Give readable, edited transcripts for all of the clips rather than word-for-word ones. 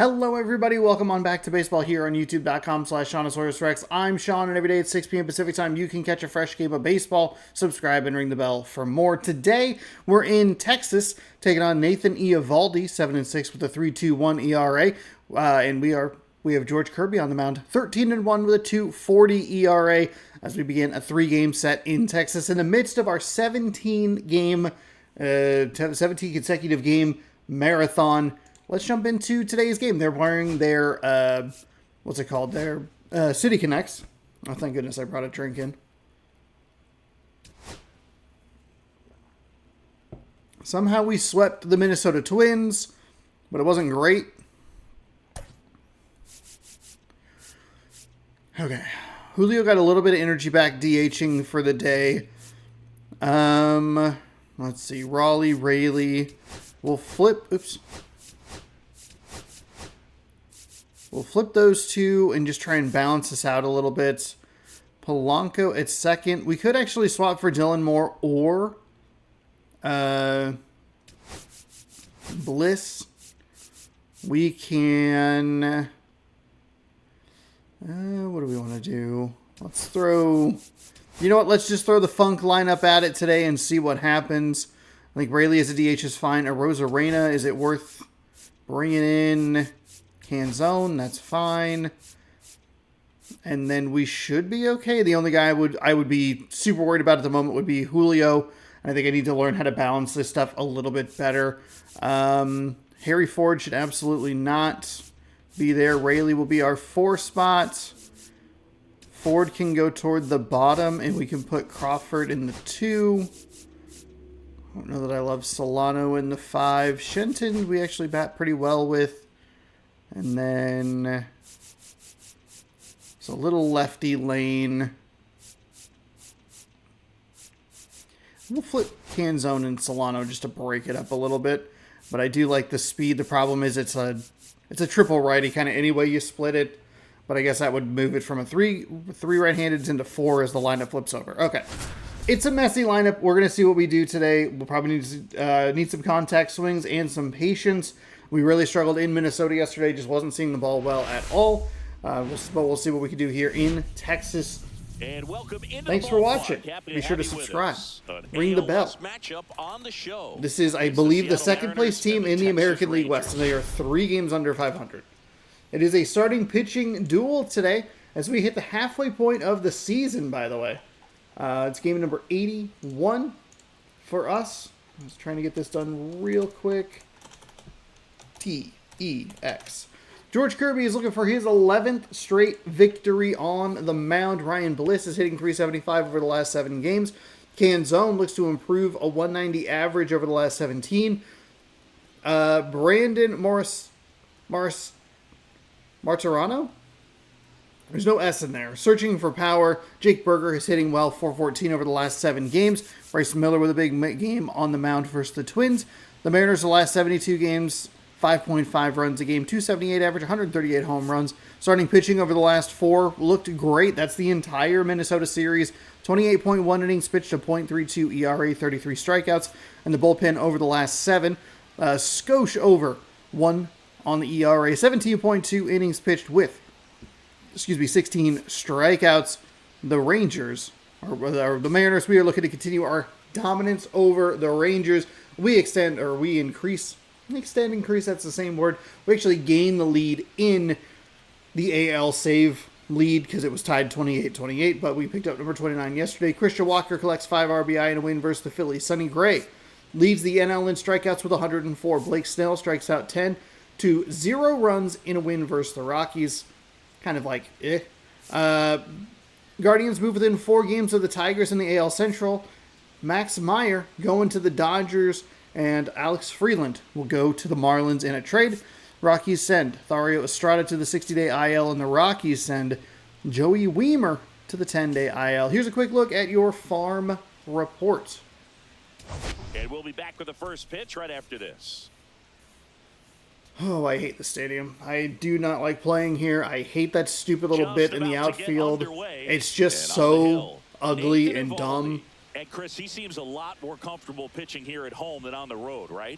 Hello everybody, welcome on back to baseball here on youtube.com/SeanOsaurusRex. I'm Sean, and every day at 6 p.m. Pacific time you can catch a fresh game of baseball. Subscribe and ring the bell for more. Today we're in Texas taking on Nathan Eovaldi, 7-6 with a 3.21 ERA, and we have George Kirby on the mound, 13-1 with a 2.40 ERA as we begin a 3-game set in Texas in the midst of our 17 consecutive game marathon. Let's jump into today's game. They're wearing their, what's it called? Their City Connects. Oh, thank goodness I brought a drink in. Somehow we swept the Minnesota Twins, but it wasn't great. Okay. Julio got a little bit of energy back DHing for the day. Let's see. Raleigh, Rayleigh. We'll flip those two and just try and balance this out a little bit. Polanco at second. We could actually swap for Dylan Moore or Bliss. We can... what do we want to do? Let's throw... You know what? Let's just throw the Funk lineup at it today and see what happens. I think Rayleigh as a DH is fine. Arozarena, is it worth bringing in... Canzone, that's fine. And then we should be okay. The only guy I would be super worried about at the moment would be Julio. I think I need to learn how to balance this stuff a little bit better. Harry Ford should absolutely not be there. Rayleigh will be our 4 spot. Ford can go toward the bottom, and we can put Crawford in the 2. I don't know that I love Solano in the 5. Shenton we actually bat pretty well with. And then it's a little lefty lane. We'll flip Canzone and Solano just to break it up a little bit. But I do like the speed. The problem is it's a triple righty kind of any way you split it. But I guess that would move it from a three right-handeds into 4 as the lineup flips over. Okay. It's a messy lineup. We're going to see what we do today. We'll probably need some contact swings and some patience. We really struggled in Minnesota yesterday. Just wasn't seeing the ball well at all. But we'll see what we can do here in Texas. And welcome into Thanks for watching. Be sure to subscribe. Ring the bell. This is, I believe, the second place team in the American League West, and they are 3 games under 500. It is a starting pitching duel today as we hit the halfway point of the season, by the way. It's game number 81 for us. I was trying to get this done real quick. T-E-X. George Kirby is looking for his 11th straight victory on the mound. Ryan Bliss is hitting .375 over the last 7 games. Canzone looks to improve a 190 average over the last 17. Brandon Martirano? There's no S in there. Searching for power. Jake Berger is hitting well, .414 over the last 7 games. Bryce Miller with a big game on the mound versus the Twins. The Mariners the last 72 games, 5.5 runs a game, .278 average, 138 home runs. Starting pitching over the last 4 looked great. That's the entire Minnesota series. 28.1 innings pitched, a .32 ERA, 33 strikeouts. And the bullpen over the last 7, skosh over 1 on the ERA. 17.2 innings pitched with 16 strikeouts. The Rangers, or the Mariners, we are looking to continue our dominance over the Rangers. We increase, that's the same word. We actually gain the lead in the AL save lead because it was tied 28-28, but we picked up number 29 yesterday. Christian Walker collects 5 RBI in a win versus the Phillies. Sonny Gray leads the NL in strikeouts with 104. Blake Snell strikes out 10 to 0 runs in a win versus the Rockies. Kind of like, Guardians move within 4 games of the Tigers in the AL Central. Max Meyer going to the Dodgers, and Alex Freeland will go to the Marlins in a trade. Rockies send Thairo Estrada to the 60-day IL, and the Rockies send Joey Wiemer to the 10-day IL. Here's a quick look at your farm report. And we'll be back with the first pitch right after this. Oh, I hate the stadium. I do not like playing here. I hate that stupid little bit in the outfield. It's just so ugly and dumb. And Chris, he seems a lot more comfortable pitching here at home than on the road, right?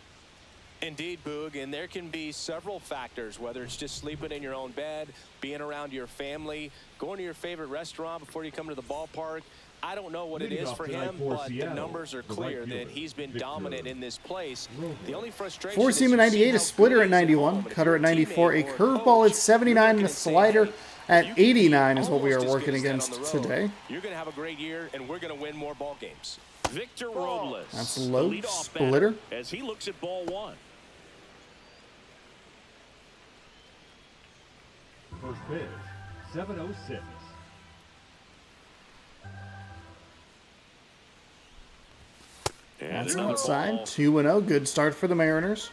Indeed, Boog, and there can be several factors, whether it's just sleeping in your own bed, being around your family, going to your favorite restaurant before you come to the ballpark. I don't know what it is for him, but the numbers are clear that he's been dominant in this place. The only frustration Four seam at 98, a splitter at 91, cutter at 94, a curveball at 79, and a slider at 89 is what we are working against today. You're going to have a great year, and we're going to win more ball games. Victor Robles. That's low splitter. As he looks at ball one. First pitch, 7:06. That's outside. 2-0. Good start for the Mariners.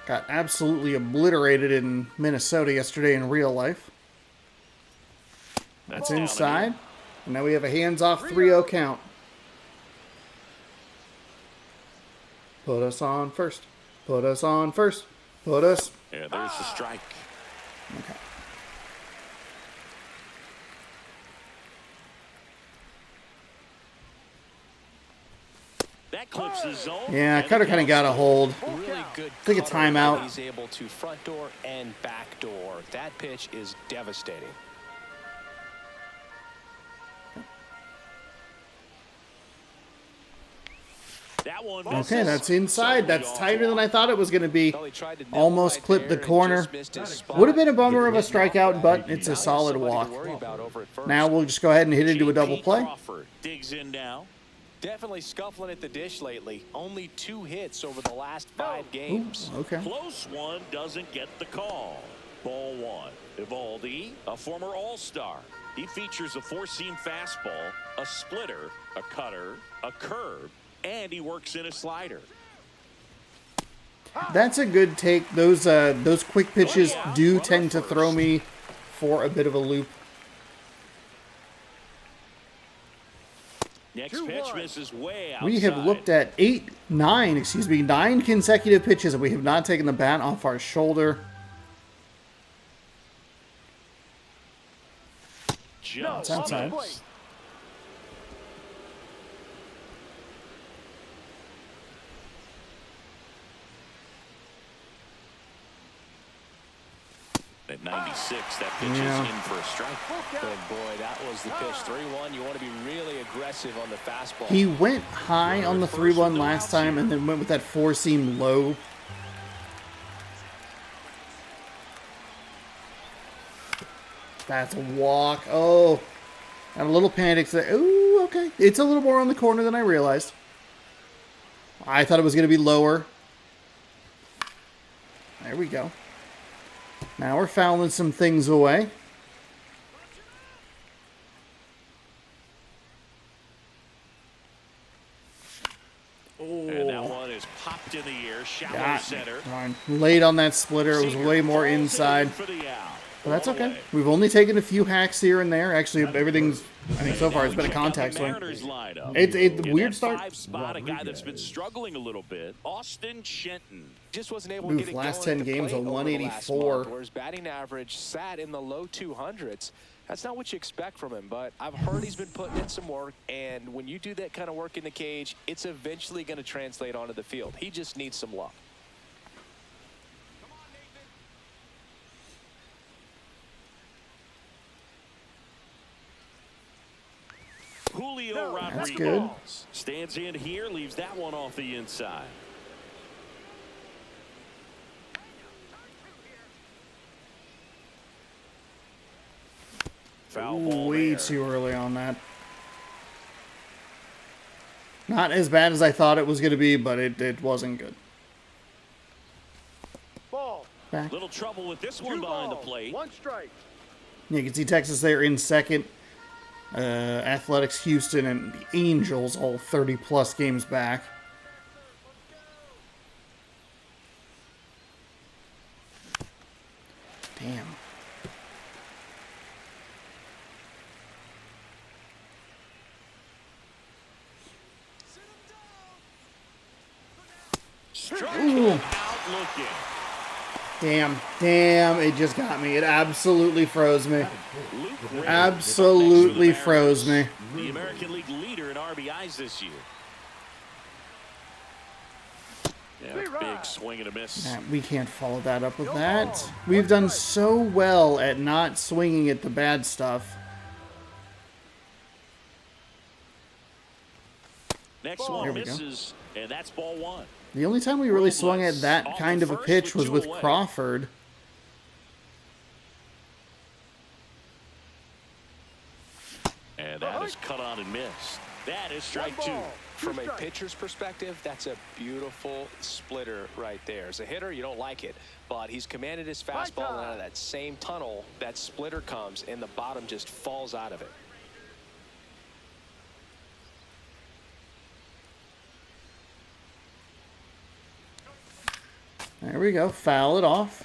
Got absolutely obliterated in Minnesota yesterday in real life. That's inside. And now we have a hands-off 3-0 count. Put us on first. Put us on first. Put us. Yeah, there's the strike. Okay. That clips the zone. Yeah, Cutter kind of got a hold. Really good. Take a timeout. He's able to front door and back door. That pitch is devastating. That one Okay, that's inside. That's tighter than I thought it was going to be. Almost clipped the corner. Would have been a bummer of a strikeout, but it's a solid walk. Now we'll just go ahead and hit into a double play. Digs in now. Definitely scuffling at the dish lately. Only 2 hits over the last 5 games. Ooh, okay. Close one doesn't get the call. Ball one. Evaldi, a former All-Star. He features a 4-seam fastball, a splitter, a cutter, a curve, and he works in a slider. That's a good take. Those quick pitches do tend to throw me for a bit of a loop. Next pitch misses way outside. We have looked at 9 consecutive pitches, and we have not taken the bat off our shoulder. Just outside. missed. At 96, that pitch is in for a strike. Good boy, that was the pitch. 3-1. You want to be really aggressive on the fastball. He went high on the 3-1 last time and then went with that 4-seam low. That's a walk. Oh, got a little panic. Ooh, okay. It's a little more on the corner than I realized. I thought it was going to be lower. There we go. Now we're fouling some things away. And that one is popped in the air, shallow center. Late on that splitter. It was way more inside. But that's okay. We've only taken a few hacks here and there. Actually, everything's, I think so far, it's been a contact swing. It's a weird start. Spot, a guy that's been struggling a little bit, Austin Shenton. Just wasn't able Oof, to get it last going 10 at the games, plate a over the 184. last month, where his batting average sat in the low 200s. That's not what you expect from him, but I've heard he's been putting in some work, and when you do that kind of work in the cage, it's eventually going to translate onto the field. He just needs some luck. Julio Rodriguez good. stands in here, leaves that one off the inside. Foul ball Way there. too early on that. Not as bad as I thought it was going to be, but it wasn't good. Back. Little trouble with this one behind the plate. 1 strike. You can see Texas there in second. Athletics Houston and the Angels all 30-plus games back. Damn. Ooh. Out looking. Damn, it just got me. It absolutely froze me. Absolutely froze me. The American League leader in RBIs this year. Yeah, big swing and a miss. We can't follow that up with that. We've done so well at not swinging at the bad stuff. Next one misses, and that's ball 1. The only time we really swung at that kind of a pitch was with Crawford. And that is cut on and missed. That is strike 2. From a pitcher's perspective, that's a beautiful splitter right there. As a hitter, you don't like it, but he's commanded his fastball, and out of that same tunnel, that splitter comes, and the bottom just falls out of it. There we go. Foul it off.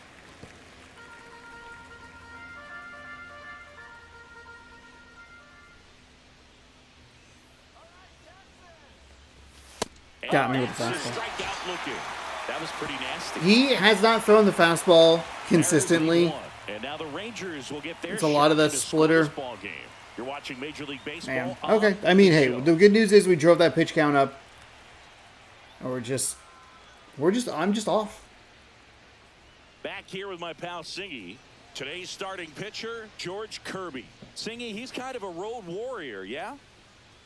Got me with the fastball. That was pretty nasty. He has not thrown the fastball consistently. And now the Rangers will get their it's a lot of that splitter. You're watching Major League Baseball. Man. Okay. I mean, hey, the good news is we drove that pitch count up. Or I'm just off. Back here with my pal Singy. Today's starting pitcher, George Kirby. Singy, he's kind of a road warrior, yeah?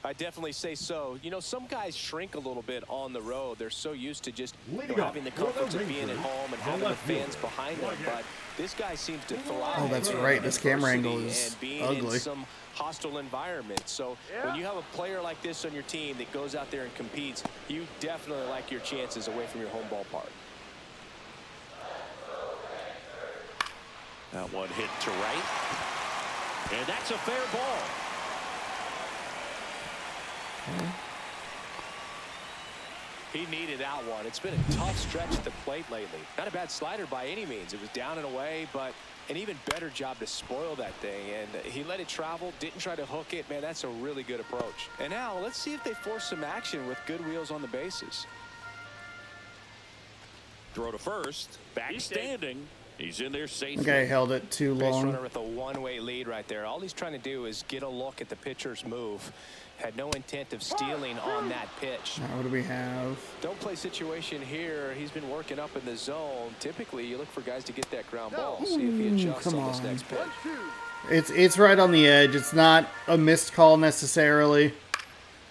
I definitely say so. You know, some guys shrink a little bit on the road. They're so used to just having the comforts of being at home and having the fans behind them. But this guy seems to thrive. Oh, that's right. This camera angle is ugly. In some hostile environment. So when you have a player like this on your team that goes out there and competes, you definitely like your chances away from your home ballpark. That one hit to right. And that's a fair ball. He needed that one. It's been a tough stretch at the plate lately. Not a bad slider by any means. It was down and away, but an even better job to spoil that thing. And he let it travel, didn't try to hook it. Man, that's a really good approach. And now let's see if they force some action with good wheels on the bases. Throw to first. Back standing. He's in there safely. Okay, held it too long. Base runner with a one-way lead right there. All he's trying to do is get a look at the pitcher's move. Had no intent of stealing on that pitch. Now, what do we have? Don't play situation here. He's been working up in the zone. Typically, you look for guys to get that ground ball. See if he adjusts on this next pitch. It's right on the edge. It's not a missed call necessarily.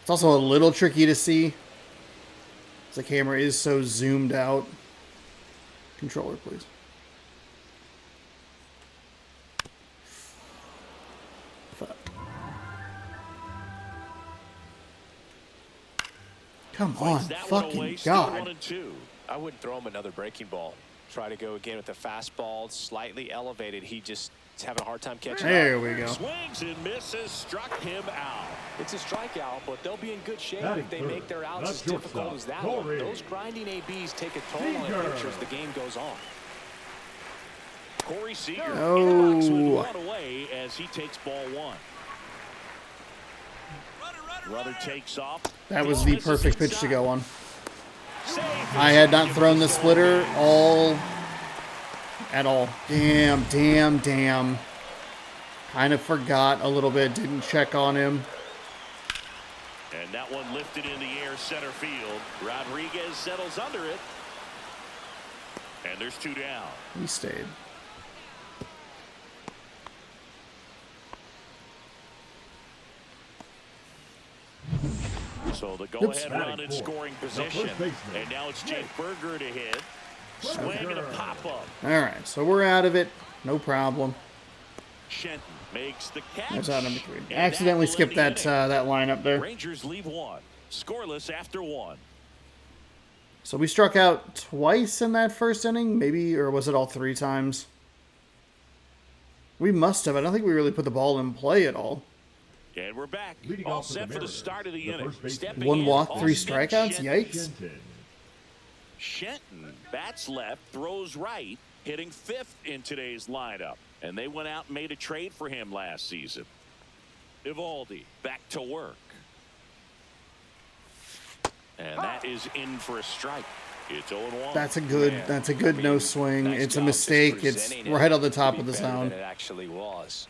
It's also a little tricky to see. The camera is so zoomed out. Controller, please. Come on, fucking God. I wouldn't throw him another breaking ball. Try to go again with the fastball, slightly elevated. He's having a hard time catching. There we go. Swings and misses, struck him out. It's a strikeout, but they'll be in good shape if they make their outs as difficult as that one. Those grinding ABs take a toll on pitchers as the game goes on. Corey Seager in the box with one away as he takes ball 1. Runner takes off. That was the perfect pitch to go on. I had not thrown the splitter at all. Damn. Kind of forgot a little bit. Didn't check on him. And that one lifted in the air center field. Rodriguez settles under it. And there's 2 down. He stayed. So the go-ahead run in scoring position. And now it's Jake Berger to hit. Swing and a pop-up. All right, so we're out of it. No problem. Shenton makes the catch. That's out number 3. Accidentally skipped that lineup there. Rangers leave 1. Scoreless after 1. So we struck out twice in that first inning, maybe, or was it all 3 times? We must have. I don't think we really put the ball in play at all. And we're back. All set for the start of the inning. 1 walk, 3 strikeouts. Yikes. Shenton bats left, throws right, hitting 5th in today's lineup. And they went out and made a trade for him last season. Evaldi back to work. And that is in for a strike. It's 0-1. That's a good no swing. It's a mistake. It's right on the top of the zone. It actually was.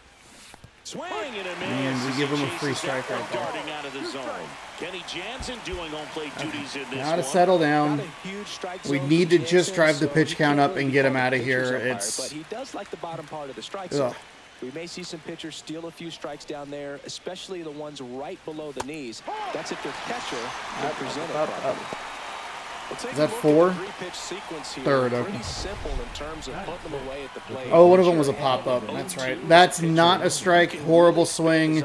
Swing and a miss. And we give him a free Chases that strike right one there. darting out of the zone. Kenny Jansen doing home plate duties in this Now to one. settle Got down. a huge strike We zone need from to just Jansen, drive the so pitch he count can't up really and be get him called out a of pitcher's here. umpire, It's but he does like the bottom part of the strike Ugh. zone. We may see some pitchers steal a few strikes down there, especially the ones right below the knees. That's if their catcher can present it properly. We'll take Is that a look at four? the three-pitch sequence here. Third, okay. Pretty simple in terms of putting them away at the plate. Oh, one of them was a pop-up. That's right. That's not a strike. Horrible swing.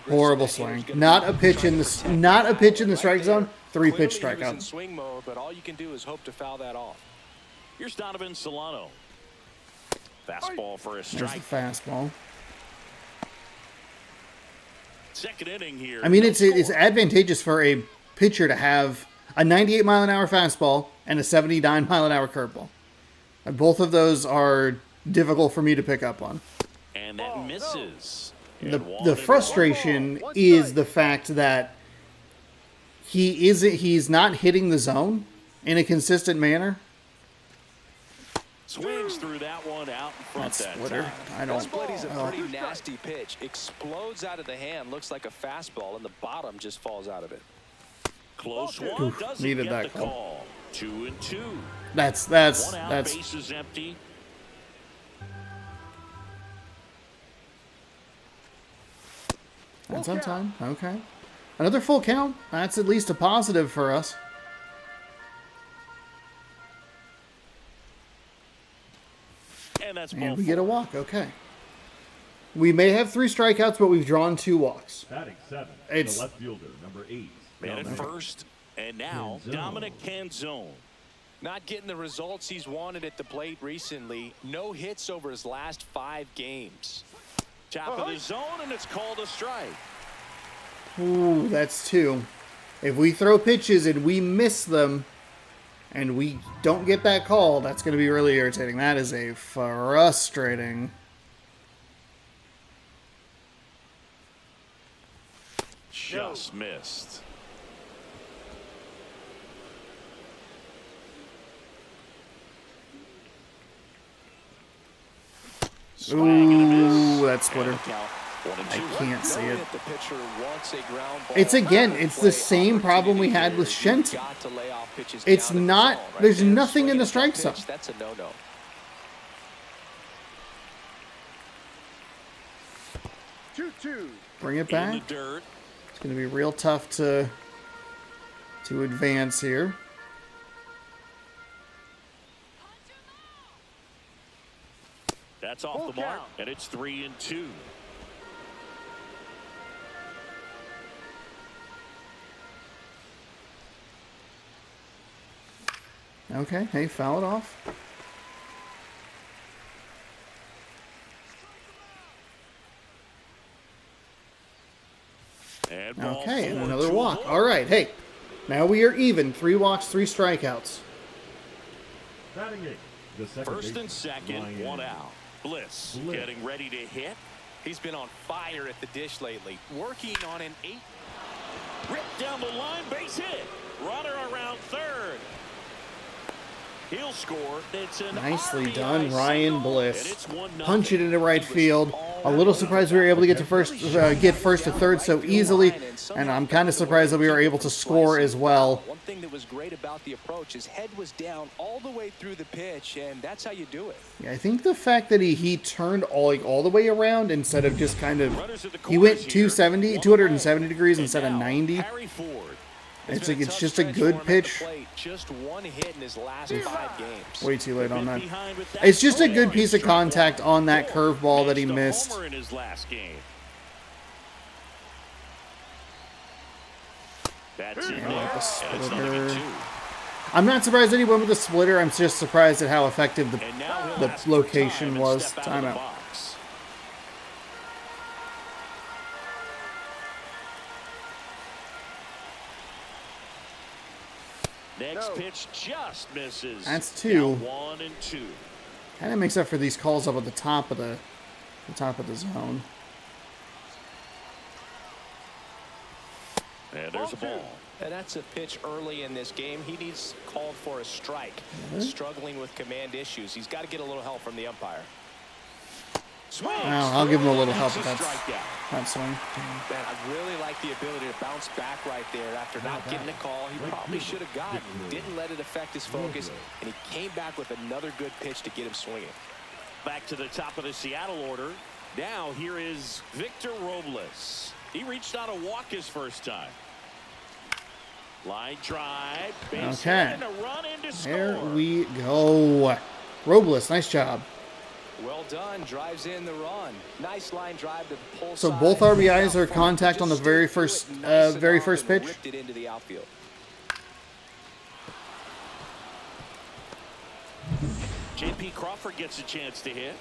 Horrible swing. Not a pitch in the strike zone. 3-pitch Clearly he was in strikeout. swing mode, but all you can do is hope to foul that off. Here's Donovan Solano. Fastball for a There's the strike. fastball. Second inning here. I mean, No it's score. advantageous for a pitcher to have a 98-mile-an-hour fastball and a 79-mile-an-hour curveball. And both of those are difficult for me to pick up on. And that misses. And The one and frustration is the fact that he's not hitting the zone in a consistent manner. swings through that one out in front That that splitter. time. I That don't. split is a oh. pretty nasty pitch. Explodes out of the hand, looks like a fastball, and the bottom just falls out of it. Close one. Oof, Doesn't needed get that the call. call. 2-2. That's One out, that's base is empty. that's on time. Okay. Another full count. That's at least a positive for us. And that's And ball we get a four. walk. Okay. We may have 3 strikeouts, but we've drawn 2 walks. Batting 7. It's- The left fielder, number 8. Man at first. And now, Canzone. Dominic Canzone. Not getting the results he's wanted at the plate recently. No hits over his last 5 games. Top of the zone, and it's called a strike. Ooh, that's 2. If we throw pitches and we miss them and we don't get that call, that's going to be really irritating. That is a frustrating. Just missed. Swing and a miss. Ooh, that splitter. And the count, 1-2. I can't see Knowing it. that the pitcher wants a ground ball It's again, on it's the play, same problem we had with opportunity here. Shenton. You've got to lay off pitches It's down in the not- zone right there's there. nothing in the Swinging strike at that zone. pitch, that's a no-no. 2-2. Bring it In back. the dirt. It's going to be real tough to advance here. That's off the mark, and it's 3-2. Okay, hey, foul it off. And ball Okay, and four, another 2 walk. more. All right, hey, now we are even. 3 walks, 3 strikeouts. Batting 8. The second First and baseman, second, Ryan 1 out. Bliss Bliss. getting ready to hit. He's been on fire at the dish lately. Working on an 8. Ripped down the line, base hit. Runner around third. He'll score. It's an Nicely RBI done, single, Ryan and Bliss. it's 1-0. Punch it into right field. A little surprised we were able to get first to third so easily, and I'm kind of surprised that we were able to score as well. One thing that was great about the approach, his head was down all the way through the pitch, and that's how you do it. Yeah, I think the fact that he turned all the way around instead of just kind of Runners at the he went corners here. 270 degrees And instead of now, 90. Harry Ford. It's been like a it's tough just a stretch good for him at the pitch. plate. Just 1 hit in his last 5 games. Way too late on that. Behind with that. It's just a good Oh, piece of strike one. contact on that Ford curveball that he managed a missed. homer in his last game. That's in Yeah, there. with the And it's splitter. another 2. I'm not surprised that he went with the splitter. I'm just surprised at how effective And now he'll the ask for location time and was. step out of the Timeout. box. Next pitch just misses. That's 2. Now 1-2. Kind of makes up for these calls up at the top of the zone. And there's a ball. And that's a pitch early in this game. He needs called for a strike. Mm-hmm. Struggling with command issues. He's got to get a little help from the umpire. Swings I'll give him a little help through, with it's a that strikeout. swing. Man, I really like the ability to bounce back right there after not getting the call. He probably should have gotten. Didn't let it affect his focus, and he came back with another good pitch to get him swinging. Back to the top of the Seattle order. Now here is Victor Robles. He reached out a walk his first time. Line drive, base hit, and a run in to score. There we go. Robles, nice job. Well done, drives in the run. Nice line drive to the pull So side. both RBIs are contact on the very first pitch. Ripped it into the outfield. J.P. Crawford gets a chance to hit.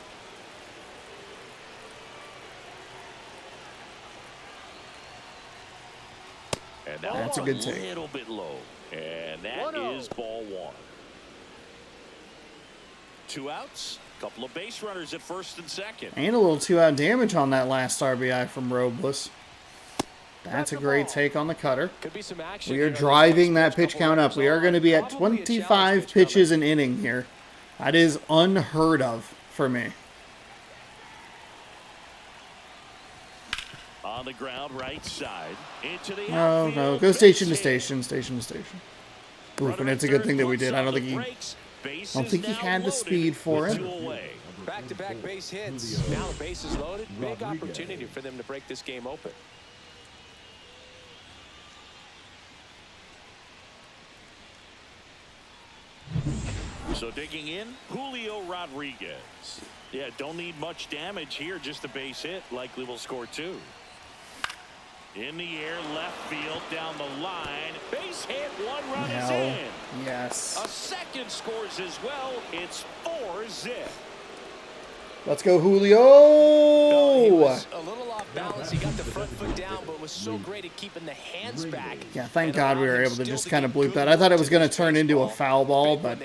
And that That's a good take. A little bit low. And that is ball one. 2 outs. Couple of base runners at first and second. And a little 2-out damage on that last RBI from Robles. That's a great take on the cutter. Could be some action. We are driving that pitch count up. We are going to be at 25 pitches an inning here. That is unheard of for me. On the ground, right side. Into the No, outfield. go station to station, station to station. Oof, and it's a good thing that we did. I don't think he had the speed for it. Back-to-back base hits. Now the base is loaded. Big opportunity for them to break this game open. So digging in, Julio Rodriguez. Yeah, don't need much damage here, just a base hit. Likely will score 2. In the air, left field, down the line. Base hit, 1 run is in. Yes. A second scores as well. It's 4-zip. Let's go, Julio. He was a little off balance. He got the front foot down, but was so great at keeping the hands back. Yeah, thank God we were able to just kind of bloop that. I thought it was going to turn into a foul ball, but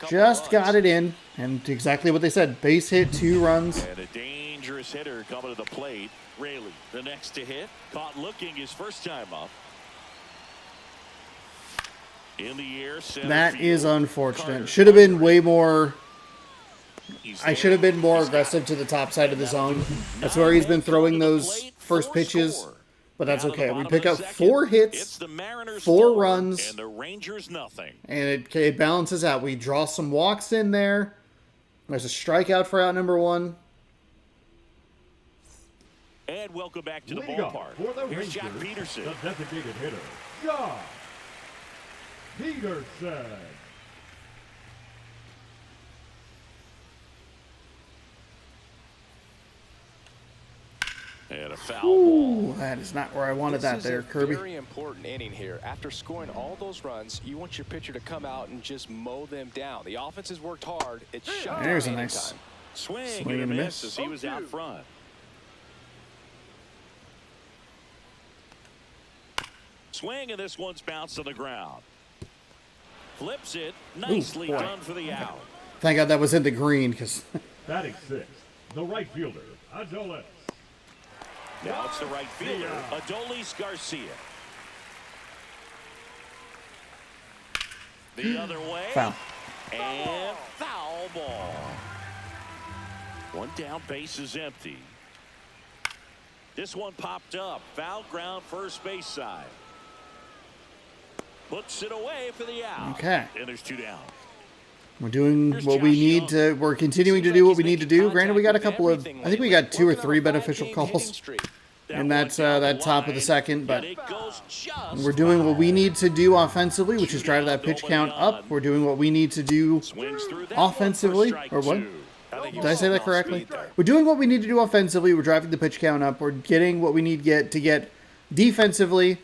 just got it in. And exactly what they said. Base hit, 2 runs. And a dangerous hitter coming to the plate. Raley, the next to hit. Caught looking his first time up. In the air, that is unfortunate. Should have been way more... I should have been more aggressive to the top side of the zone. That's where he's been throwing those first pitches. But that's okay. We pick up 4 hits, 4 runs, and the Rangers nothing. And it balances out. We draw some walks in there. There's a strikeout for out number 1. And welcome back to the Leading off ballpark. for the Here's Rangers, Jack Peterson. the designated hitter, Jack Peterson. And a foul ball. That is not where I wanted that there, Kirby. Very important inning here. After scoring all those runs, you want your pitcher to come out and just mow them down. The offense has worked hard. It's shut There's a down nice anytime. Swing and a miss as he was out front. Swing, and this one's bounced on the ground. Flips it. Nicely boy. done for the out. Thank God that was in the green, because... Batting 6th, the right fielder, Adolis. Now it's the right fielder, Adolis Garcia. The other way. Foul. And foul ball. One down, base is empty. This one popped up. Foul ground, first base side. Puts it away for the out. Okay. And there's 2 down. We're doing what we need to... We're continuing to do what we need to do. Granted, we got a couple of... I think we got 2 or 3 beneficial calls. And that's that top of the second, but we're doing what we need to do offensively, which is drive that pitch count up. We're doing what we need to do offensively, or what? Did I say that correctly? We're doing what we need to do offensively. We're driving the pitch count up. We're getting what we need to get defensively.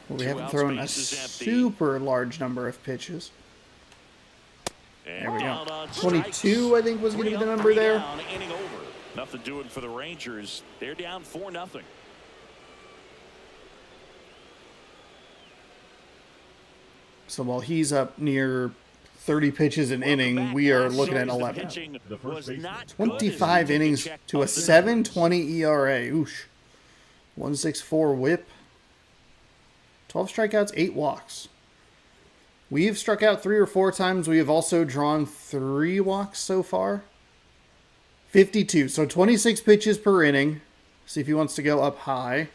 Well, we haven't thrown a super large number of pitches. There we go. 22, I think, was going to be the number there. Nothing doing for the Rangers. They're down 4-0. So while he's up near 30 pitches an inning, we are looking at 11. 25 innings to a 7.20 ERA. Oosh. 1.64 whip. 12 strikeouts, 8 walks. We've struck out 3 or 4 times. We have also drawn 3 walks so far. 52. So 26 pitches per inning. See if he wants to go up high.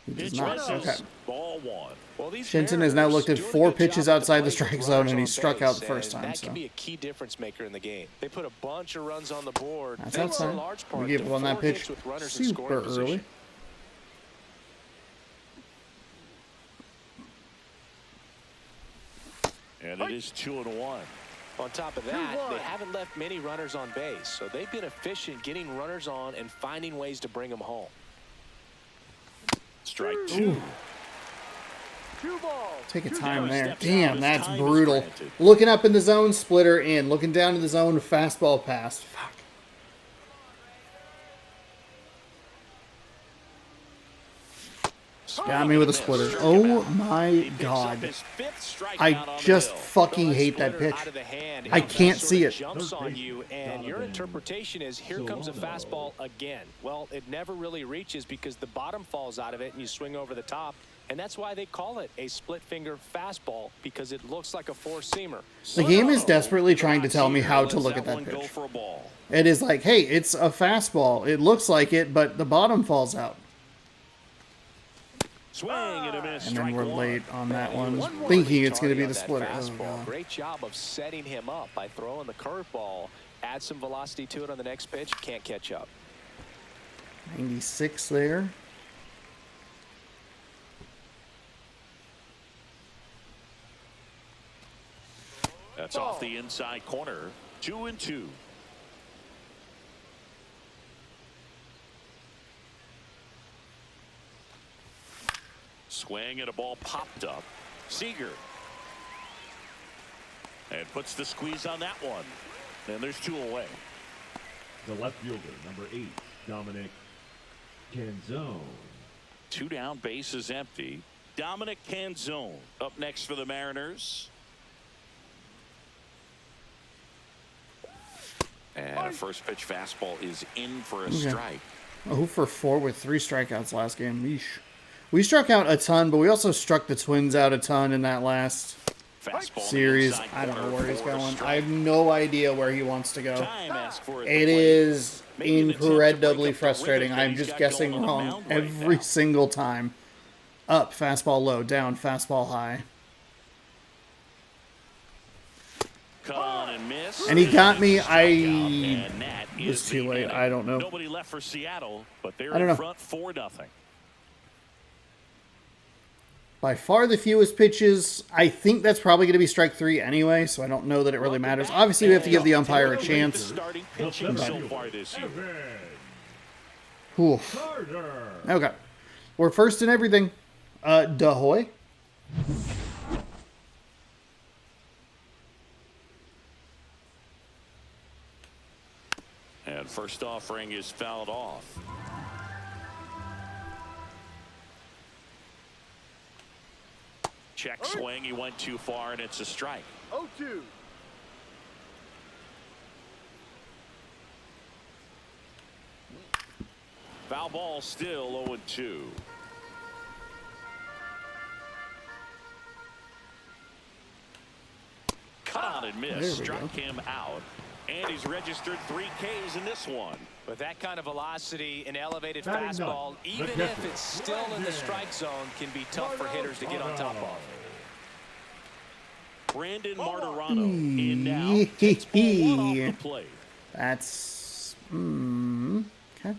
He does Pitch not. misses. Okay. Ball 1. Well, these Shenton has now Mariners looked at doing a 4 good pitches job at outside the plate strike with zone, runners and he on struck base, out the first and time. That So can be a key difference maker in the game. They put a bunch of runs on the board. that's thanks in outside. large part We gave to up on that 4 pitch hits with runners in super scoring early. position. And it is 2-1. On top of that, they haven't left many runners on base, so they've been efficient getting runners on and finding ways to bring them home. Strike 2. 2 balls. Take a Two time down, there. steps Damn, out as that's time is brutal. granted. Looking up in the zone, splitter in. Looking down to the zone, fastball pass. Fuck. Got me with a splitter. Oh my god. I just fucking hate that pitch. I can't see it. Jumps on you, and your interpretation is here comes a fastball again. Well, it never really reaches because the bottom falls out of it and you swing over the top. And that's why they call it a split finger fastball, because it looks like a four-seamer. The game is desperately trying to tell me how to look at that pitch. It is like, hey, it's a fastball. It looks like it, but the bottom falls out. Swing and a miss. And then we're Strike late on that one, One thinking it's going to be on the that splitter. Oh, fastball. God. Great job of setting him up by throwing the curveball. Add some velocity to it on the next pitch. Can't catch up. 96 there. That's off the inside corner. 2-2. Swing and a ball popped up. Seager. And puts the squeeze on that one. And there's 2 away. The left fielder, number 8, Dominic Canzone. 2 down, base is empty. Dominic Canzone up next for the Mariners. And a first pitch fastball is in for a strike. 0 for 4 with 3 strikeouts last game. Yeesh. We struck out a ton, but we also struck the Twins out a ton in that last Fastball series. I don't know where he's going. I have no idea where he wants to go. It It is incredibly frustrating. I'm just guessing wrong every single time. Up, fastball low, down, fastball high. Cut on and miss. And he got me. And that It was is too the late. inning. I don't know. Nobody left for Seattle, but they're I don't in know. front 4-0. By far the fewest pitches. I think that's probably going to be strike 3 anyway, so I don't know that it really matters. Obviously, we have to give the umpire a chance. Starting pitching so far this year. Oof. Carter. Okay. We're first in everything. Dahoy. And first offering is fouled off. Check swing. He went too far, and it's a strike. 0-2. Foul ball still 0-2. Cut on and There miss. we Struck go. him out. And he's registered 3 Ks in this one. With that kind of velocity, an elevated Batting fastball, ninth, even the if catcher, it's still in the strike zone, can be tough for hitters to get on top of. Brandon Martirano in now. Takes ball 1 off the plate. That's... okay.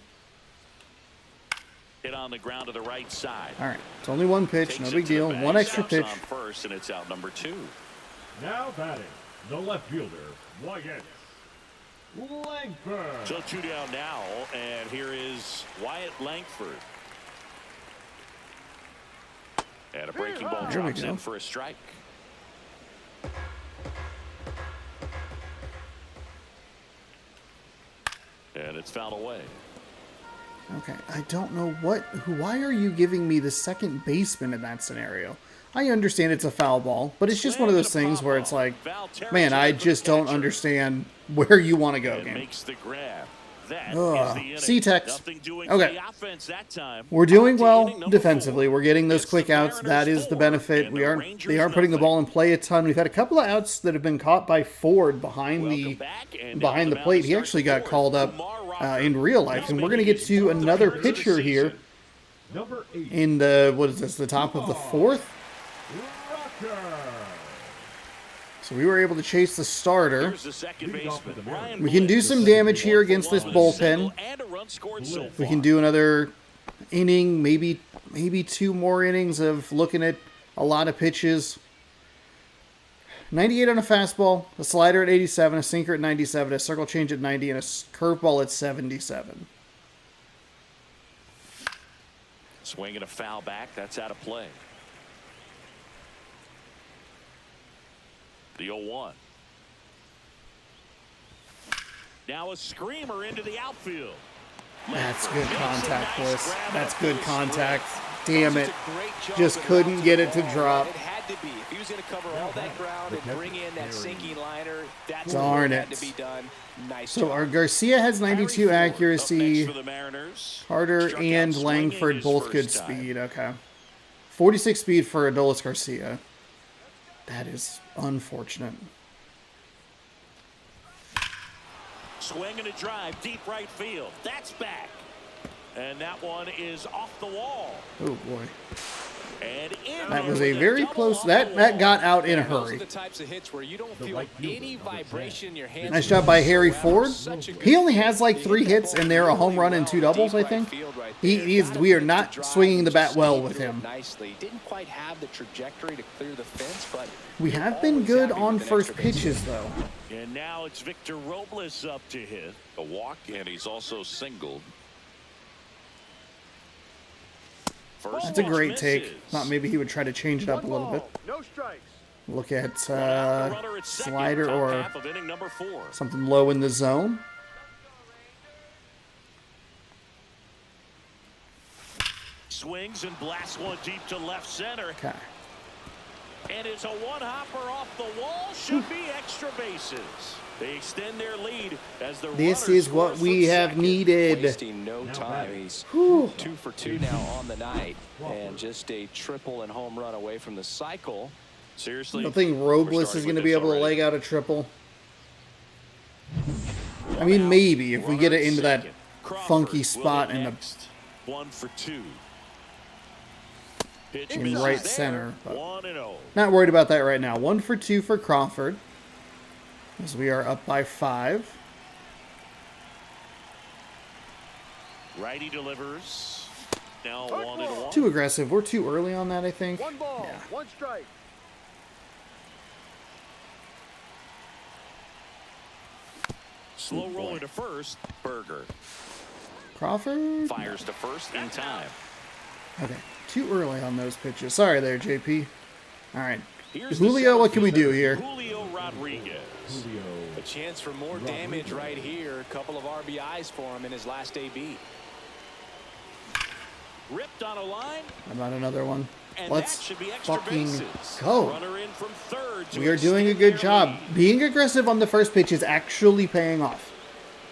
Hit on the ground to the right side. All right. It's only one pitch. Takes No it big to the deal. bag, One extra steps pitch. on first, and it's out number 2. Now batting, the left fielder, Wyatt Langford. So 2 down now, and here is Wyatt Langford. And a breaking ball There we drops go. in for a strike. And it's fouled away. Okay. I don't know what... Why are you giving me the second baseman in that scenario? I understand it's a foul ball, but it's just one of those things where it's like, man, I just don't understand where you want to go, And game. makes the grab. That is Ugh. the inning. C-Tex. Nothing doing Okay. for the offense that time. We're doing On to well inning number defensively. 4. We're getting those It's quick the outs. That Mariners is the 4 benefit. and They the aren't Rangers putting the nothing. ball in play a ton. We've had a couple of outs that have been caught by Ford behind Welcome back, and behind now the the plate. mound He actually got starts called fourth. up Kumar Rocker. in real life, He's and we're going to making get his to fourth another appearance of the pitcher here season. Number 8. in the what is this? The top of the 4th. Rocker. So we were able to chase the starter. Here's the second baseman, Ryan We can do Blitz. some damage here 1 for against this 1 with a bullpen. single and a run scored so We far. can do another inning, maybe 2 more innings of looking at a lot of pitches. 98 on a fastball, a slider at 87, a sinker at 97, a circle change at 90, and a curveball at 77. Swing and a foul back. That's out of play. The 0-1. Now a screamer into the outfield. That's good contact, Nice Bliss. grab That's up good the contact. stretch. Damn it. A great job Just with couldn't routes get to it to the ball. drop. It had to be. If he was going to cover all that ground and bring in that sinking liner, that's Darn what had it. to be done. Nice So job. our Garcia has 92 Harry Ford up accuracy. next for the Mariners. Carter Struck out and swinging Langford his both first good time. speed. Okay. 46 speed for Adolis Garcia. That is unfortunate. Swing and a drive, deep right field. That's back. And that one is off the wall. Oh boy. And in That there was a with very double close. off That the wall. got out in a Those are hurry. the types of hits where you don't feel right fielder, any number 10. vibration in your hands. Nice job by Harry whatsoever. Ford. Such a good He only hit. has like He 3 hit that hits ball and they're a home really run and well 2 doubles, deep I right think. field right He there. is. Got We are him to not drive swinging and the just bat well skate with through it him. Nicely. Didn't quite have the trajectory to clear the fence, but We you're have been always good happy on with an first extra base hit. pitches though. And now it's Victor Robles up to hit. A walk, and he's also singled. First That's a pitch great misses. take. Thought maybe he would try to change it up a One little bit. ball, no strikes. Look at Out the runner at second, slider top or half of inning number 4. something low in the zone. Swings and blasts one deep to left center. Okay. And it's a one-hopper off the wall. Should be extra bases. They extend their lead as the This runner is what scores we from have second. needed. Wasting no time. He's Whew. 2 for 2 now on the night, and just a triple and home run away from the cycle. Seriously, I don't think we're Robles starting is going to with be this able to already. leg out a triple. I One mean, out, maybe if we runner get it at into that second. Crawford funky will spot hit in the next. 1 for 2. Pitch in misses right there. center, but 1-0. not worried about that right now. 1 for 2 for Crawford, as we are up by 5. Righty delivers. Now Hard 1-1. Too aggressive. We're too early on that, I think. One ball, Yeah. one strike. Slow roller to first. Berger Crawford. fires to first in time. Okay, too early on those pitches. Sorry there, JP. All right, Here's the Julio. What center can we do fielder, here? Julio Rodriguez. Julio. A chance for more damage right here. A couple of RBIs for him in his last AB. Ripped on a line. How about another one? And Let's that should be extra fucking bases. go. Runner in from third to We are doing a extend good their job. lead. Being aggressive on the first pitch is actually paying off.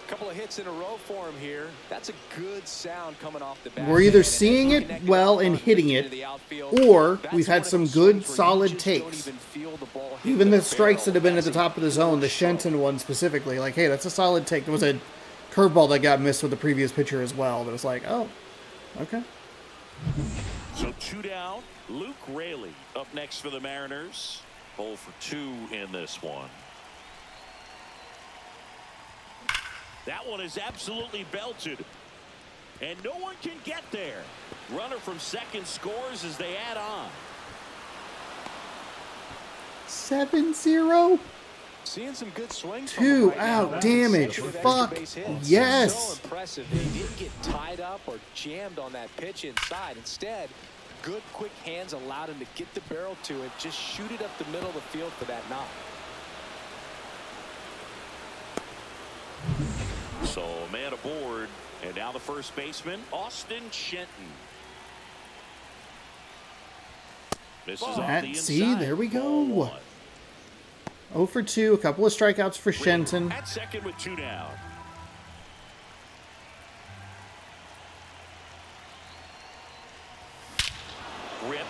Couple of hits in a row for him here. That's a good sound coming off the bat. We're either And seeing he it connected well up and front, hitting pitched it, into the outfield. or That's we've one had of some those good, swings where you solid just don't takes. even feel the ball hit Even the barrel. strikes that have been at the That's top of the zone, the a good Shenton one specifically, like, hey, that's a solid take. There was a curveball that got missed with the previous pitcher as well. That was like, oh, okay. So 2 down. Luke Raley up next for the Mariners. 0 for 2 in this one. That one is absolutely belted. And no one can get there. Runner from second scores as they add on. 7-0. Seeing some good swings. 2 from him right out now. damage. Couple of Fuck. extra base hits. Yes. So impressive. They didn't get tied up or jammed on that pitch inside. Instead, good quick hands allowed him to get the barrel to it. Just shoot it up the middle of the field for that knock. So a man aboard. And now the first baseman, Austin Shenton. Misses off the inside. See, there we go. Ball 1. 0 for 2, a couple of strikeouts for Shenton. At second with 2 down.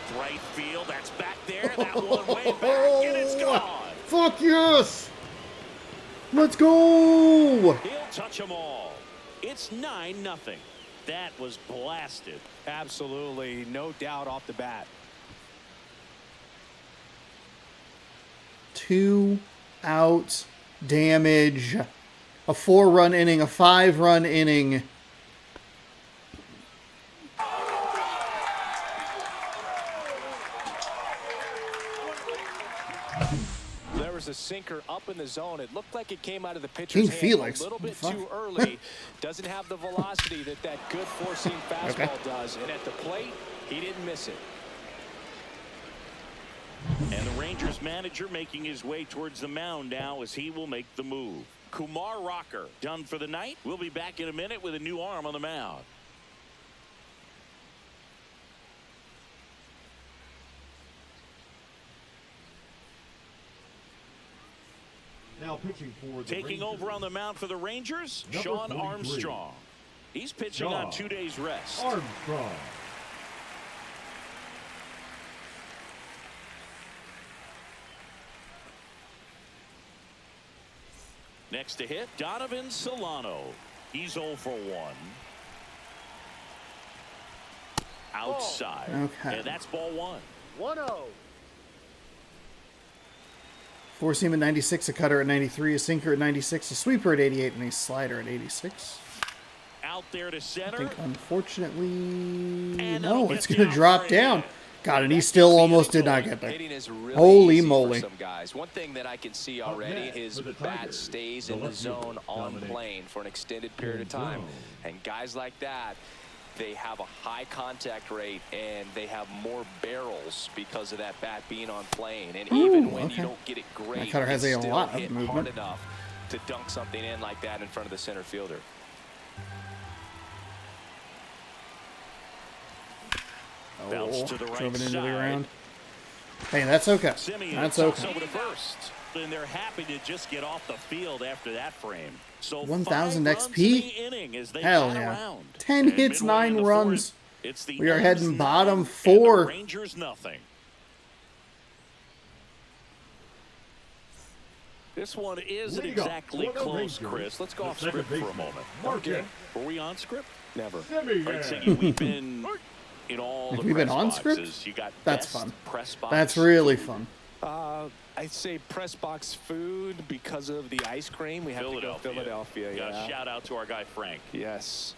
Left, right field. That's back there. That one way back, and it's gone. Fuck yes! Let's go! He'll touch them all. It's 9-0. That was blasted. Absolutely, no doubt off the bat. 2 out damage. A 4-run inning, a 5-run inning. There was a sinker up in the zone. It looked like it came out of the pitcher's King hand Felix. a little bit Fuck. too early. Doesn't have the velocity that good four-seam fastball does. And at the plate, he didn't miss it. And the Rangers manager making his way towards the mound now as he will make the move. Kumar Rocker done for the night. We'll be back in a minute with a new arm on the mound. Now pitching for the Taking Rangers, over on the mound for the Rangers, Number Sean 43. Armstrong. He's pitching on 2 days rest. Armstrong. Next to hit, Donovan Solano. He's 0 for 1. Outside. Okay. And that's ball 1. 1-0. 4-seam at 96, a cutter at 93, a sinker at 96, a sweeper at 88, and a slider at 86. Out there to I center. think, unfortunately, And no, it'll it's get going to down drop for a down. hit. God, and he still almost did not get there. Hitting is really Holy easy moly. for some guys. One thing that I can see already, next his for the bat Tigers, stays the in the left fielder, zone on Dominic plane for an extended period of time. Zone. And guys like that, they have a high contact rate and they have more barrels because of that bat being on plane. And even when okay. you don't get it great, That cutter has you a can still lot of hit movement. hard enough to dunk something in like that in front of the center fielder. Bounce to the right drove it into the side. ground. Hey, that's okay. Simeon That's toss okay. over to first. And they're happy to just get off the field after that frame. So 1,000 5 runs XP? in the inning as they Hell bat yeah. around. 10 And hits, midway in 9 the runs. fourth, it's the We are M's heading 9 bottom and the 4. Rangers nothing. This one isn't Lead off exactly for the close, Rangers, Chris. Let's go the off second script for a baseman, moment. Marquez. Were we on script? Never. Simeon. Right, so we've been in all Have the we been press on boxes. script? You got That's best fun. press box. That's really fun. I'd say press box food because of the ice cream. We have to go Philadelphia. Yeah. Shout out to our guy Frank. Yes.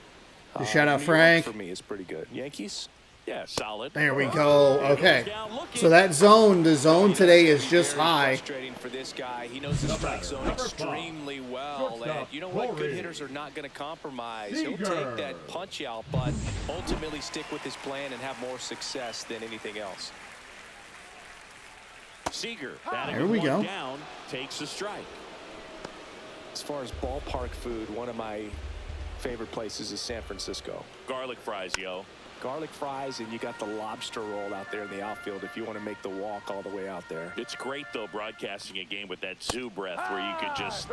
Just shout out New York Frank. for me is pretty good. Yankees. Yeah, solid. There we go. Okay. Down looking. So that zone, the zone today is just Very high. frustrating for this guy. He knows the strike zone Number 5. extremely well. Shortstop, And you know what? Good Corey. hitters are not going to compromise. He'll Seager. take that punch out, but ultimately stick with his plan and have more success than anything else. Seager. There we go. Down, takes the strike. As far as ballpark food, one of my favorite places is San Francisco. Garlic fries, yo. Garlic fries, and you got the lobster roll out there in the outfield if you want to make the walk all the way out there. It's great, though, broadcasting a game with that zoo breath where you could just,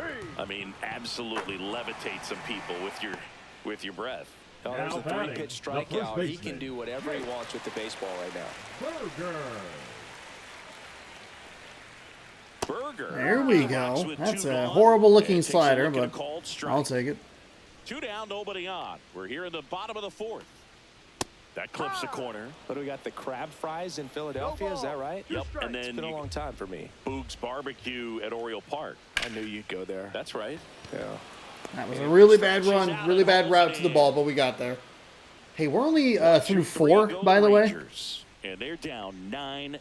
absolutely levitate some people with your breath. Oh, there's Now a batting, three-pitch the first strikeout. He baseman. can do whatever he wants with the baseball right now. Burger. Burger. There we Walks go. with That's 2 a gone, horrible looking and takes a slider, look at a but called strike. I'll take it. 2 down, nobody on. We're here in the bottom of the 4th. That clips the corner. What do we got? The crab fries in Philadelphia, is that right? Yep, and It's then been a you long time for me. Boog's Barbecue at Oriole Park. I knew you'd go there. That's right. Yeah. That was a really bad run, really bad route to the ball, but we got there. Hey, we're only through 4, by the way. Rangers, and they're down 9-0.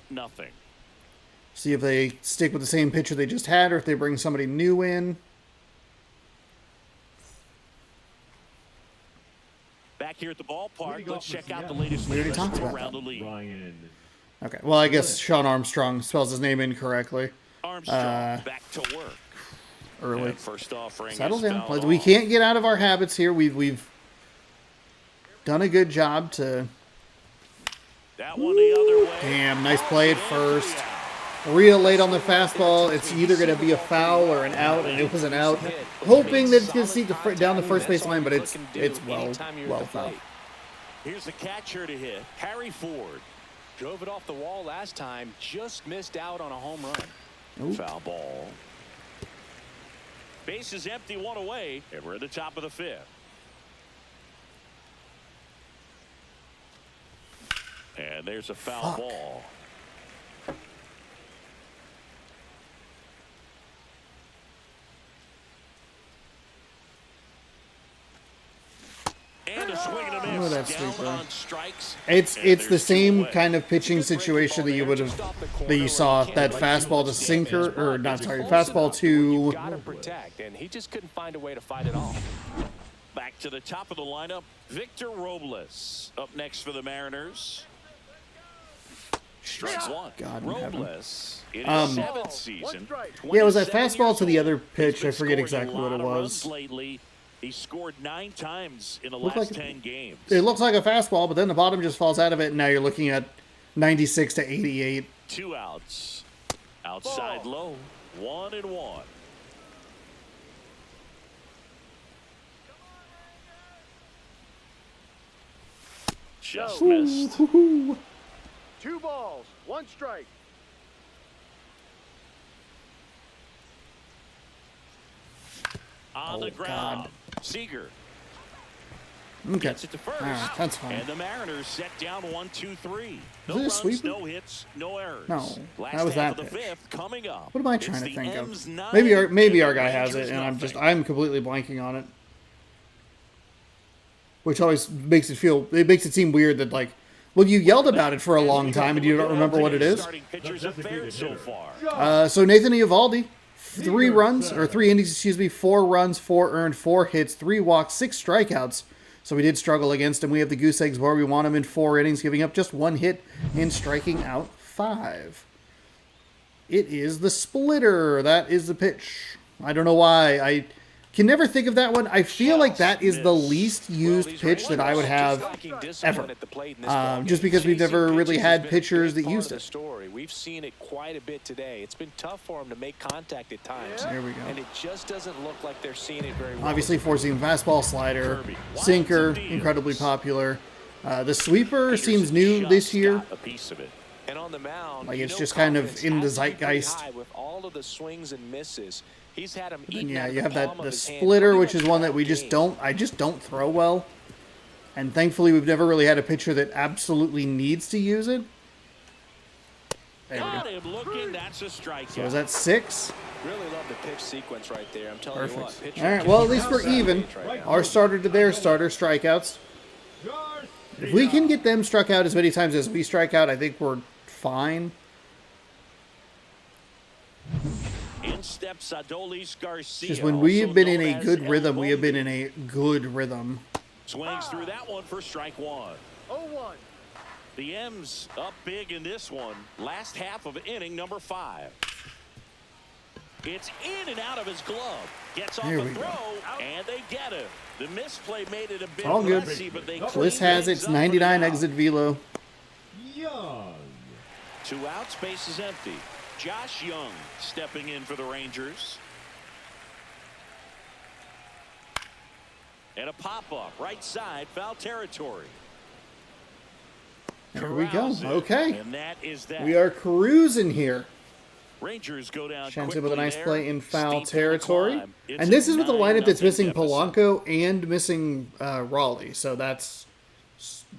See if they stick with the same pitcher they just had or if they bring somebody new in. Back here at the ballpark, Leading let's off check for out the Seattle. latest We already news talked from about around the that. league. Ryan. Okay, well, I guess Sean Armstrong spells his name incorrectly Armstrong back to work. early. And first offering Settle is down. fouled We off. can't get out of our habits here. We've done a good job to... That one the other way. Damn, nice play at first. Real late on the fastball. It's either going to be a foul or an out, and it was an out. Hoping that it's going to see down the first base line, but it's well fouled. Here's the catcher to hit, Harry Ford. Drove it off the wall last time, just missed out on a home run. Nope. Foul ball. Base is empty, one away, and we're at the top of the 5th. And there's a foul ball. And a swing and a miss. that Down sweeper. on strikes. It's And the there's same 2 away. kind of pitching situation that you would have that you saw that fastball to sinker or not sorry fastball to Gotta protect, and he just couldn't find a way to fight it off. Back to the top of the lineup, Victor Robles up next for the Mariners. Strike 1. God in heaven. Robles in his 7th season. Yeah, it was that 27 fastball years to the old. other pitch. He's been I forget scoring exactly a what it lot of runs was. lately. He scored 9 times in the Looked last like 10 games. It looks like a fastball, but then the bottom just falls out of it, and now you're looking at 96 to 88. 2 outs. Outside low. 1-1. Just missed. 2 balls, 1 strike. On the ground. Seager Okay, gets it to first. all right, that's fine. And the Mariners set down 1-2-3. it No a runs, sweeper? no hits, no errors. No, Last that was half that of the pitch. 5th coming up. What am I It's trying to the think M's of? 9 Maybe our and guy the has it, and Rangers I'm completely blanking on it. Which always makes it seem weird that like, well, you yelled about it for a long time and you don't remember what it is. Starting pitchers have fared so far. So Nathan Eovaldi, 3 runs or 3 innings, excuse me, 4 runs, 4 earned, 4 hits, 3 walks, 6 strikeouts. So we did struggle against him. We have the goose eggs where we want him in 4 innings, giving up just 1 hit and striking out 5. It is the splitter. That is the pitch. I don't know why. I can never think of that one. I feel like that is the least used pitch that I would have ever. Just because we've never really had pitchers that used it. We've seen it quite a bit today. It's been tough for him to make contact at times. There we go. And it just doesn't look like they're seeing it very well. Obviously, 4-seam fastball, slider, sinker, incredibly popular. The sweeper seems new this year. A piece of it. And on the mound, Like, it's just kind of in the zeitgeist. With all of the swings and misses, he's had him And yeah, you have the splitter, which is one that I just don't throw well. And thankfully, we've never really had a pitcher that absolutely needs to use it. There we Got go. him looking. That's a strikeout. So is that 6? Really love the pitch sequence right there. I'm telling you what. Perfect. pitcher All right, can well, at be least we're outside even. right now. Our starter to their starter, strikeouts. If we can get them struck out as many times as we strike out, I think we're fine. In steps Adolis Garcia. Because when we have been in also a known good as rhythm, we have been MLB. in a good rhythm. Swings through that one for strike 1. 0-1. The M's up big in this one. Last half of inning number 5. It's in and out of his glove. Gets off There the we go. throw, and they get him. The misplay made it a bit All good. messy, but they Bliss cleaned has things its up for the 99 out. exit velo. Young. 2 outs, base is empty. Josh Young stepping in for the Rangers. And a pop-up, right side, foul territory. There we go. Corrals it, Okay. And that is that. We are cruising here. Rangers go down Shannon with a quickly nice there. play in foul Steep hill territory. climb. It's And this a is with the lineup that's 9-0 missing deficit. Polanco and missing Raleigh. So that's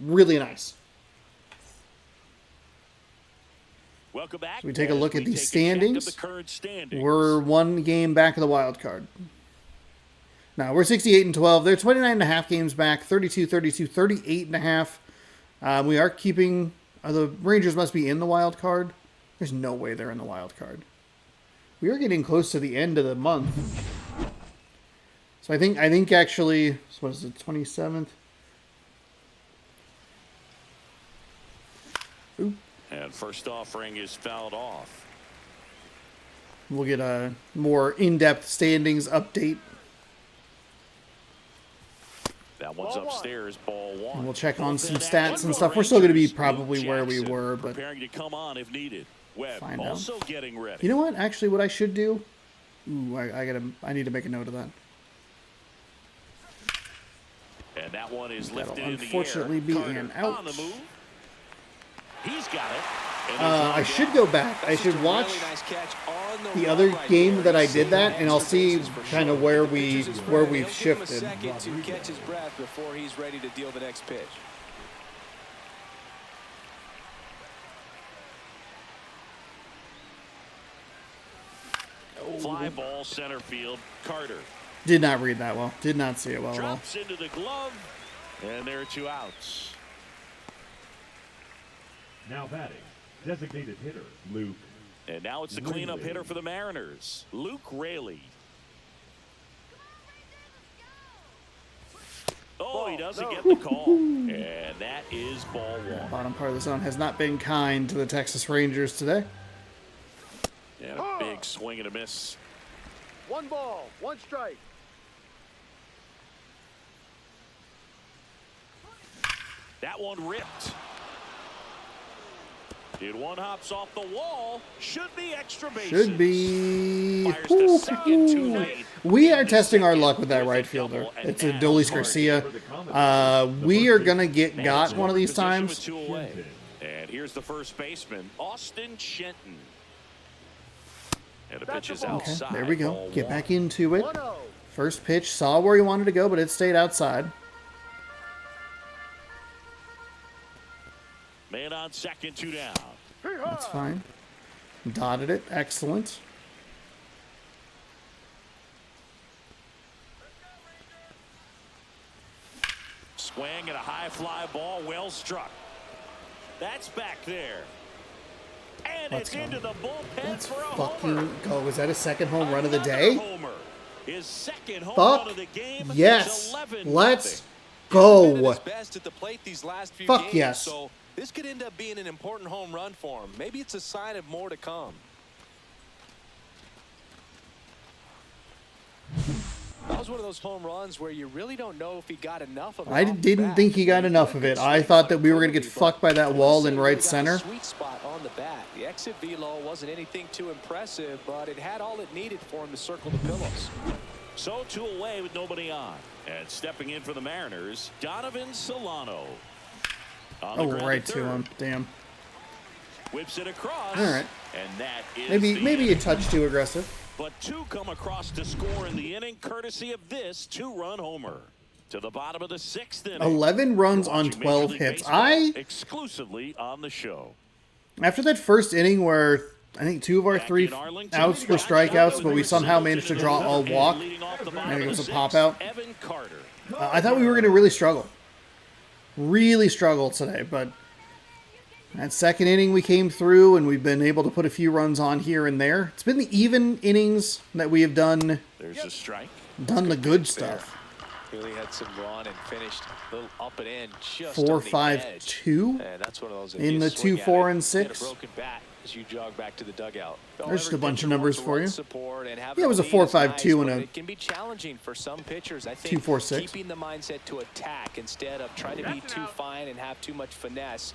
really nice. Welcome back. So we take a as look at we the take a check of standings. the current standings. We're 1 game back of the wild card. Now, we're 68 and 12. They're 29 and a half games back, 32, 32, 38 and a half. We are keeping... the Rangers must be in the wild card. There's no way they're in the wild card. We are getting close to the end of the month. So I think actually... So what is it, 27th? Oop. And first offering is fouled off. We'll get a more in-depth standings update. That one's Ball 1. upstairs, ball 1. And we'll check on some And that stats one and for stuff. We're still going to be Rangers, probably Luke where we Jackson were, but preparing to come on if needed. Webb Find out. also getting ready. you know what? Actually, what I should do? Ooh, I need to make a note of that. And that one is That'll lifted in the air. unfortunately be Carter an out. on the move. He's got it. I should go back. I should watch the other game that I did that, and I'll see kind of where we've shifted. Second to catch his breath before he's ready to deal the next pitch. Fly ball center field. Carter Did not read that well. Did not see it well at all. drops into the glove, and there are 2 outs. Now batting, designated hitter, Luke. And now it's the cleanup hitter for the Mariners, Luke Raley. Oh, he doesn't get the call. And that is ball 1. Bottom part of the zone has not been kind to the Texas Rangers today. And a big swing and a miss. 1 ball, 1 strike. That one ripped. Did one hops off the wall. Should be extra bases. Should be. Fires to second too late. We are testing our luck with that right fielder. It's a Dolis Garcia. We are going to got one of these Position with times. 2 away. And here's the first baseman, Austin Shenton. And the pitch is Okay, outside. there we go. Ball Get 1. back into it. 1-0. First pitch, saw where he wanted to go, but it stayed outside. Man on second, 2 down. That's fine. Dotted it. Excellent. Swing and a high fly ball, well struck. That's back there. And Let's it's go. into the bullpen Let's for a homer. fucking go. Was that his second home run of the day? Homer. His second home Fuck run of the game. yes. It's 11-0. Let's He's been at go. his best at the plate these last few Fuck games, yes. so this could end up being an important home run for him. Maybe it's a sign of more to come. That was one of those home runs where you really don't know if he got enough of it. I off the didn't bat. think he got enough of it. I thought that we were going to get fucked by that wall in right center. Sweet spot on the bat. The exit velo wasn't anything too impressive, but it had all it needed for him to circle the pillows. So 2 away with nobody on. And stepping in for the Mariners, Donovan Solano. On the Oh, ground right to to third. him. Damn. Whips it across. All right. And that is Maybe the a touch too aggressive. But 2 come across to score in the inning, courtesy of this 2-run homer. To the bottom of the 6th inning. 11 runs You're on watching 12 Major League hits. Baseball exclusively on the show. After that first inning where I think 2 of our 3 outs were strikeouts, but we somehow managed to draw a walk. I think it was a pop out. Evan Carter. I thought we were going to really struggle. Really struggle today, but that second inning we came through and we've been able to put a few runs on here and there. It's been the even innings that we have done There's a strike. the good stuff. Really had some run and finished a little up and in, just 4, on the 5, edge. 2. And that's one of those. In the 2, 4, and 6. A broken bat as you jog back to the dugout. There's just a bunch of numbers for you. Support and Yeah, it was a 4, 5, 2 and a it can be challenging for some pitchers. I think 2, 4, 6. keeping the mindset to attack instead of trying to be too fine and have too much finesse.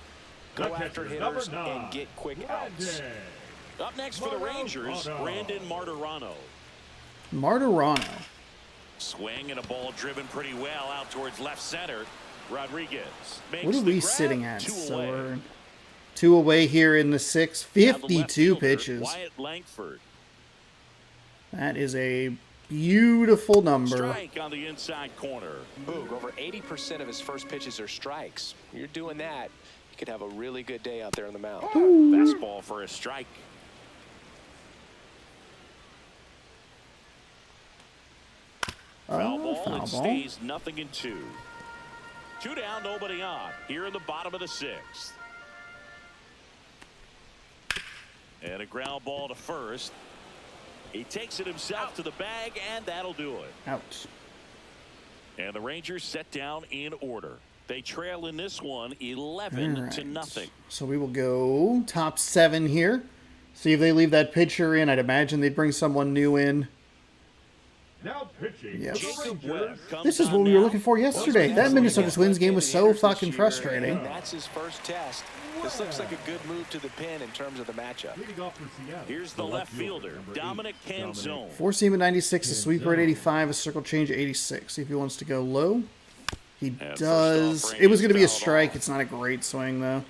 Go The after catcher, hitters number 9, and get quick outs. Brandon. Up next for the Rangers, Brandon Martirano. Martirano. Swing and a ball driven pretty well out towards left center. Rodriguez makes What are the we grab, sitting at? 2 So away. we're 2 away here in the 6th. Now the left 52 fielder, pitches. Wyatt Langford. That is a beautiful number. Strike on the inside corner. Boog, over 80% of his first pitches are strikes. You're doing that, you could have a really good day out there on the mound. Fastball for a strike. Foul ball. Foul It ball. stays 0-2. 2 down, nobody on. Here in the bottom of the 6th. And a ground ball to first. He takes it himself to the bag, and that'll do it. Out. And the Rangers set down in order. They trail in this one 11-0. So we will go top 7 here. See if they leave that pitcher in. I'd imagine they'd bring someone new in. Now pitching. Yes. Jacob Webb comes This is on what we were now. looking for yesterday. That Minnesota Twins game was so fucking frustrating. And that's his first test. This looks like a good move to the pin in terms of the matchup. Leading off for Seattle, Here's the left fielder, number 8, Dominic Canzone. 4-seam at 96, a sweeper at 85, a circle change at 86. See if he wants to go low. He first does. off, It was going to be a Rangers strike. fouled It's not a great swing, though.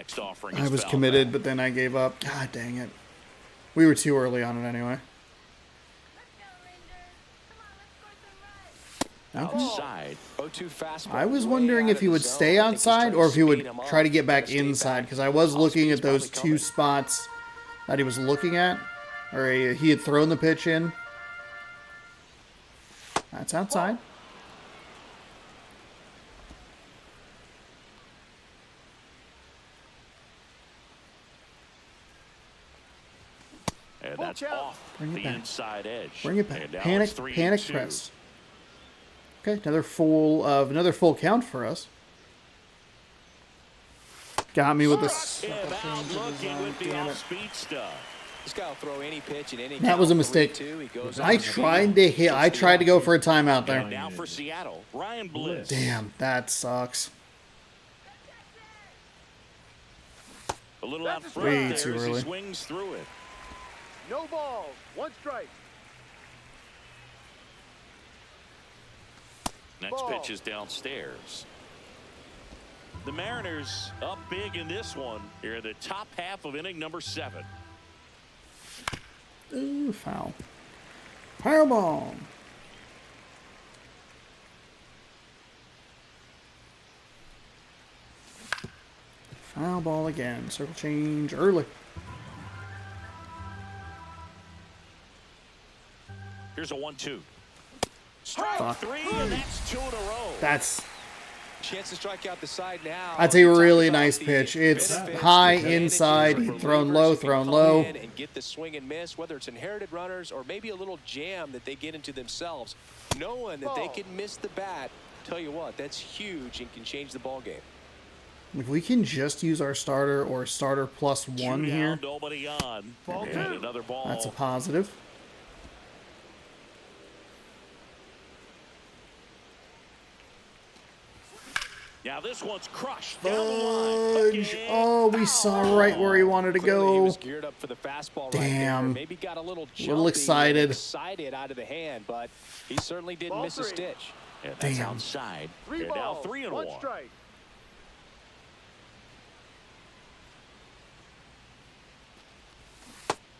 next offering I is was fouled committed, back. but then I gave up. God dang it. We were too early on it anyway. Outside. 0-2 fastball. I was Way wondering out if of he the would zone. stay I think he's outside trying or to if he would speed him try to up. get back Gotta stay inside, back. because I was looking Off-speed's at those probably two coming. spots that he was looking at, or he had thrown the pitch in. That's outside. And that's count. off Bring it the back. inside edge. Bring it back. And now Panic, it's 3-2. panic press. Okay, another full count for us. Got me with this. Him out looking with the off-speed stuff. This guy will throw any pitch in any That was a count. mistake. 3-2, he goes I on. tried to hit. I tried to go for a timeout there. And now for Seattle, Ryan Bliss. Damn, that sucks. A little out front Way there too as early. he swings through it. No balls. 1 strike. Next Ball. pitch is downstairs. The Mariners up big in this one. Here in the top half of inning number 7. Ooh, foul. Fireball. Foul ball again. Circle change early. Here's a 1-2. Strike Fuck. 3, and that's 2 in a row. That's Chance to strike out the side now. That's a You talk really about nice the pitch. It's benefits, high the advantages inside, of thrown relievers low, who can thrown come low. in and get the swing and miss, whether it's inherited runners or maybe a little jam that they get into themselves, knowing that they can miss the bat. Tell you what, that's huge and can change the ball game. If we can just use our starter or starter plus 1 Two here, down, nobody on. And another ball. that's a positive. Now this one's crushed down the line. Fudge. Again. Oh, we saw right where he wanted to Clearly he go. was geared up for the fastball right Damn. there. Maybe got a little Little jumpy, excited. excited out of the hand, but he certainly didn't Ball miss a 3. stitch. And that's Damn. outside. 3 And now balls. 3-1. 1 strike.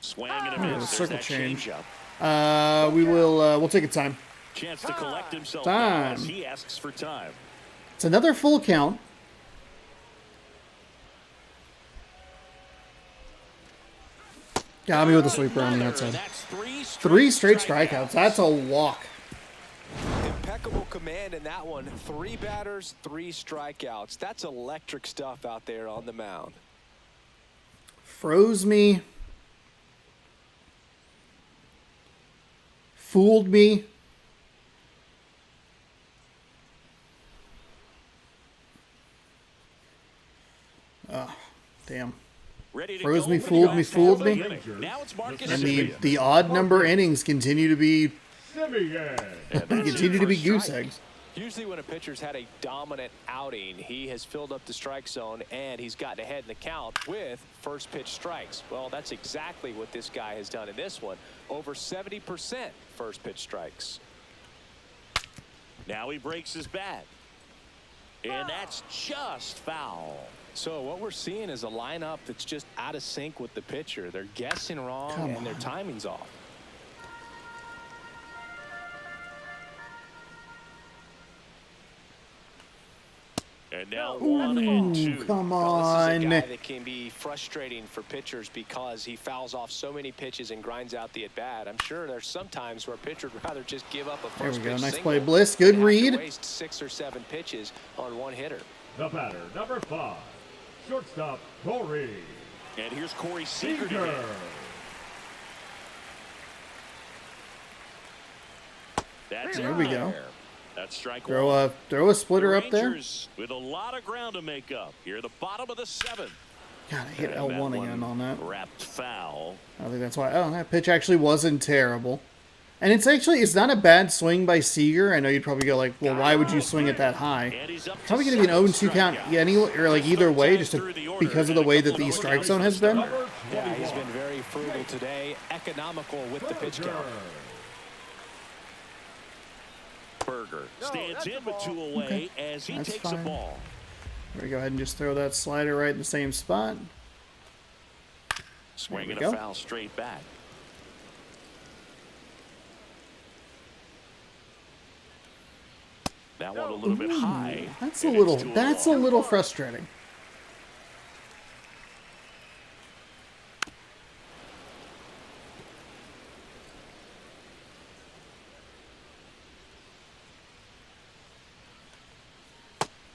Swing and a Oh, miss. There's circle that change. changeup. We'll take a time. Chance to collect himself Time. now as he asks for time. It's another full count. Got me with a sweeper on the outside. That's 3 straight strikeouts. That's a walk. Impeccable command in that one. 3 batters, 3 strikeouts. That's electric stuff out there on the mound. Froze me. Fooled me. Oh, damn. Ready to Froze go me, for the fooled me, last fooled half of me. the inning. Now it's Marcus And Semien. the odd number innings continue to be Simeon. continue to be goose eggs. Usually when a pitcher's had a dominant outing, he has filled up the strike zone and he's gotten ahead in the count with first pitch strikes. Well, that's exactly what this guy has done in this one. Over 70% first pitch strikes. Now he breaks his bat. And that's just foul. So what we're seeing is a lineup that's just out of sync with the pitcher. They're guessing wrong Come and their on. timing's off. And now 1-2. Come Well, this is a on. guy that can be frustrating for pitchers because he fouls off so many pitches and grinds out the at-bat. I'm sure there's some times where a pitcher would rather just give up a There we first go. pitch Nice single play, Bliss. Good than have to read. waste 6 or 7 pitches on one hitter. The batter, number 5, shortstop Corey And here's Corey Seager. Seager. That's There in we go. there. That's strike Throw one. a splitter up there. Rangers with a lot of ground to make up. Here at the bottom of the 7th. God, I hit And L1 that again one on that. wrapped foul. I think that's why. Oh, that pitch actually wasn't terrible. And it's not a bad swing by Seager. I know you'd probably go like, well, why would you swing it that high? And he's up to Probably going to be an 0-2 count or like either way, just because of the way that the strike zone has been. Number Yeah, 21, he's been very frugal today, economical with the pitch count. Berger No, stands that's in a but ball. 2 away as he That's takes fine. a ball. we go ahead and just throw that slider right in the same spot. Swing and go. a foul straight back. That one a little bit high. That's and a little. it's 2-0. That's a little frustrating.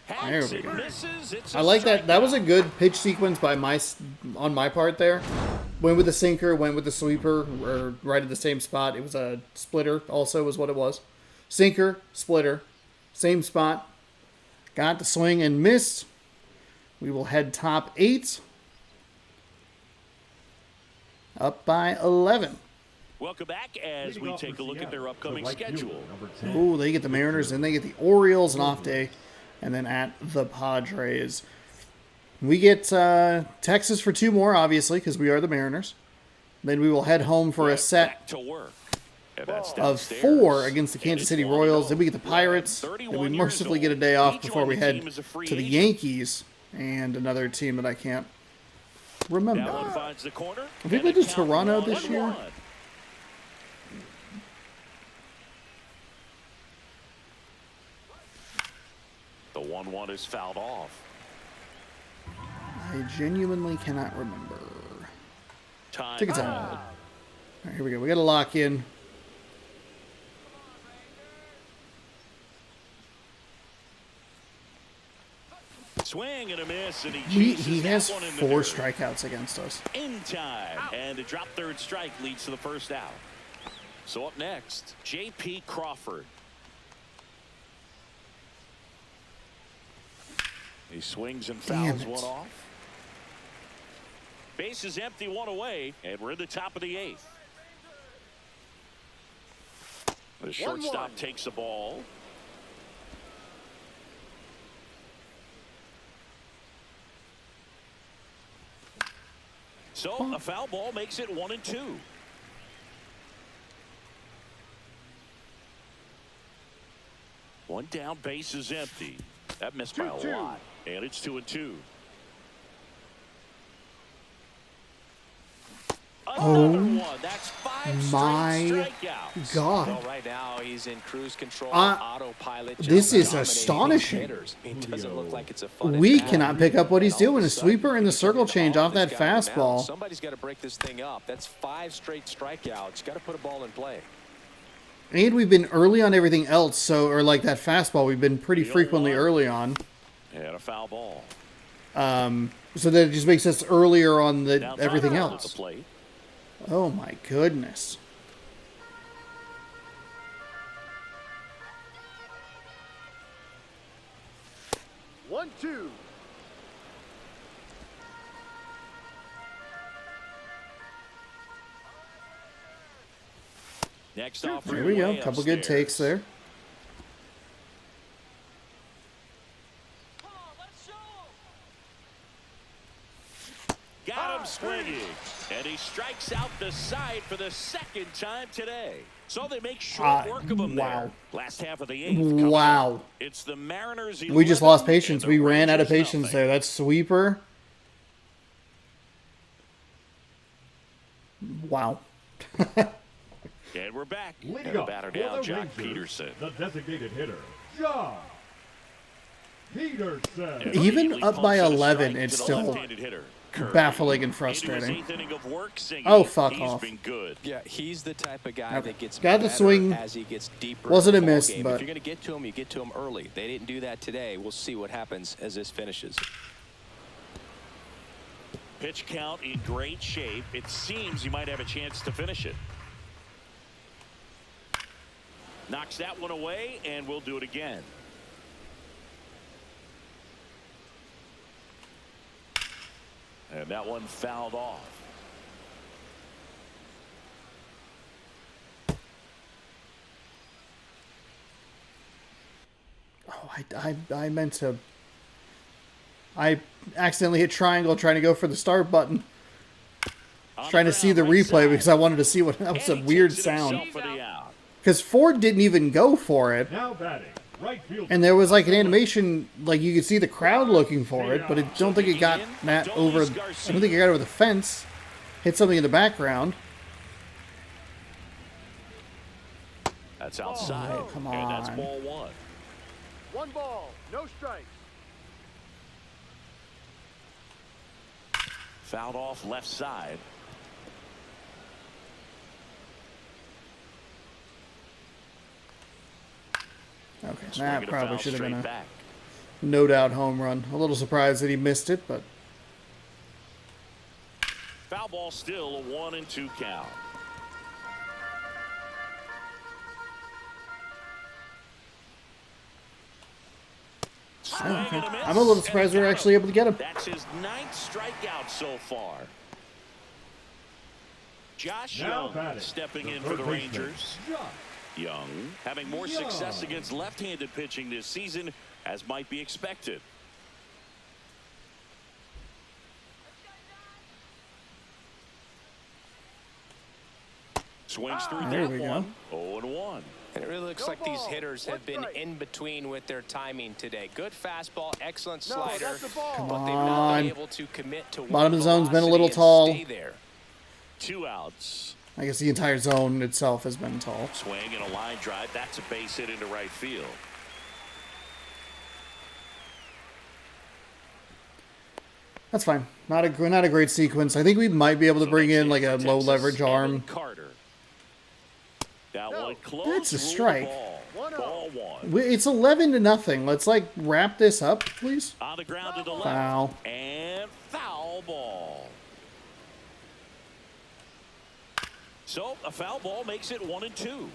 There we go. I like that. That was a good pitch sequence by on my part there. Went with the sinker, went with the sweeper, or right at the same spot. It was a splitter also was what it was. Sinker, splitter, same spot. Got the swing and missed. We will head top 8. Up by 11. Welcome back as we take a look at their upcoming schedule. Ooh, they get the Mariners, and they get the Orioles an off day, and then at the Padres. We get Texas for 2 more, obviously, because we are the Mariners. Then we will head home for a set Back to work. And that's of downstairs. 4 against the And Kansas it's City 1-0. Royals. Then we get the Pirates. Then 31 we years mercifully get a old. day off He before we joined the head team as a free to the agent. Yankees and another team that I can't remember. That one finds the corner. Have we and been the to count Toronto 1-1. this year? The 1-1 is fouled off. I genuinely cannot remember. Time. Take it time. All right, here we go. We got to lock in. Swing and a miss, and He chases has that one in the 4 dirt. strikeouts against us. In time, and a drop third strike leads to the first out. So up next, J.P. Crawford. He swings and Damn fouls it. one off. Base is empty, 1 away, and we're in the top of the 8th. The shortstop takes the ball. So a foul ball makes it 1-2. One down, base is empty. That missed by a 2-2. lot, and it's 2-2. Another one. That's 5 my straight strikeouts. God. Well, right now he's in cruise control, Uh, autopilot. this just is dominating astonishing. these hitters. It doesn't look like it's a fun We at-bat. cannot pick up what he's And all of doing. A sudden, sweeper and the he's circle getting change off that this guy on the mound. fastball. Somebody's got to break this thing up. That's 5 straight strikeouts. Got to put a ball in play. And we've been early on everything else, so or like that fastball, we've been pretty frequently early on. And a foul ball. So that it just makes us earlier on the Now everything Tyler at the else. plate. Oh my goodness. One, two. Next off. There we go. Couple good takes there. Got him swinging, and he strikes out the side for the 2nd time today. So they make short work of him wow. there. Last half of the 8th. coming Wow. up. It's the Mariners. We just 11, lost patience. and the We ran out of Rangers patience nothing. there. That sweeper. Wow. And we're back. Leading And the up batter for down, the Jack Rangers, Peterson. the designated hitter, John Peterson. And Even immediately up by pumps in a 11, strike it's to the still left-handed hitter, Kirby. baffling and Into frustrating. his 8th inning of work, singing. Oh, fuck He's off. been good. Yeah, he's the type of guy Okay. that gets Got the better swing. as he gets deeper. Wasn't in a the miss, ballgame. but- If you're going to get to him, you get to him early. They didn't do that today. We'll see what happens as this finishes. Pitch count in great shape. It seems he might have a chance to finish it. Knocks that one away, and we'll do it again. And that one fouled off. Oh, I meant to. I accidentally hit triangle trying to go for the start button. On Trying to the see the ground, right replay side. because I wanted to see what that was a And he weird takes it sound. himself for the out. Because Ford didn't even go for it. Now batting, right fielder. And there was like an animation, like you could see the crowd looking for it, but I don't think it got that over. I don't think it got over the fence. Hit something in the background. That's outside. Oh, come And that's on. ball one. 1 ball, no strikes. Fouled off left side. Okay, Swinging that a probably foul should have been straight a back. no doubt home run. A little surprised that he missed it, but Foul ball still, a 1-2 count. okay. I'm a little surprised we were actually able to get him. That's his 9th strikeout so far. Josh Now Young batting, stepping the in for the third baseman, Rangers. Josh. Young having more success against left-handed pitching this season, as might be expected. Swings through There that we go. one. 0-1. And it really looks No like these ball, hitters one have been strike. in between with their timing today. Good fastball, excellent No, slider, that's the ball. Come but they've not on. been able to commit to Bottom one of the zone's been a velocity little and tall. stay there. 2 outs. I guess the entire zone itself has been tall. Swing and a line drive. That's a base hit into right field. That's fine. Not a great sequence. I think we might be able to bring in like a low leverage arm. Carter. That No. one close. That's a ruled the strike. Ball. 1-0. Ball one. It's 11-0. Let's like wrap this up, please. On the ground to the left. Foul. And foul ball. So a foul ball makes it 1-2.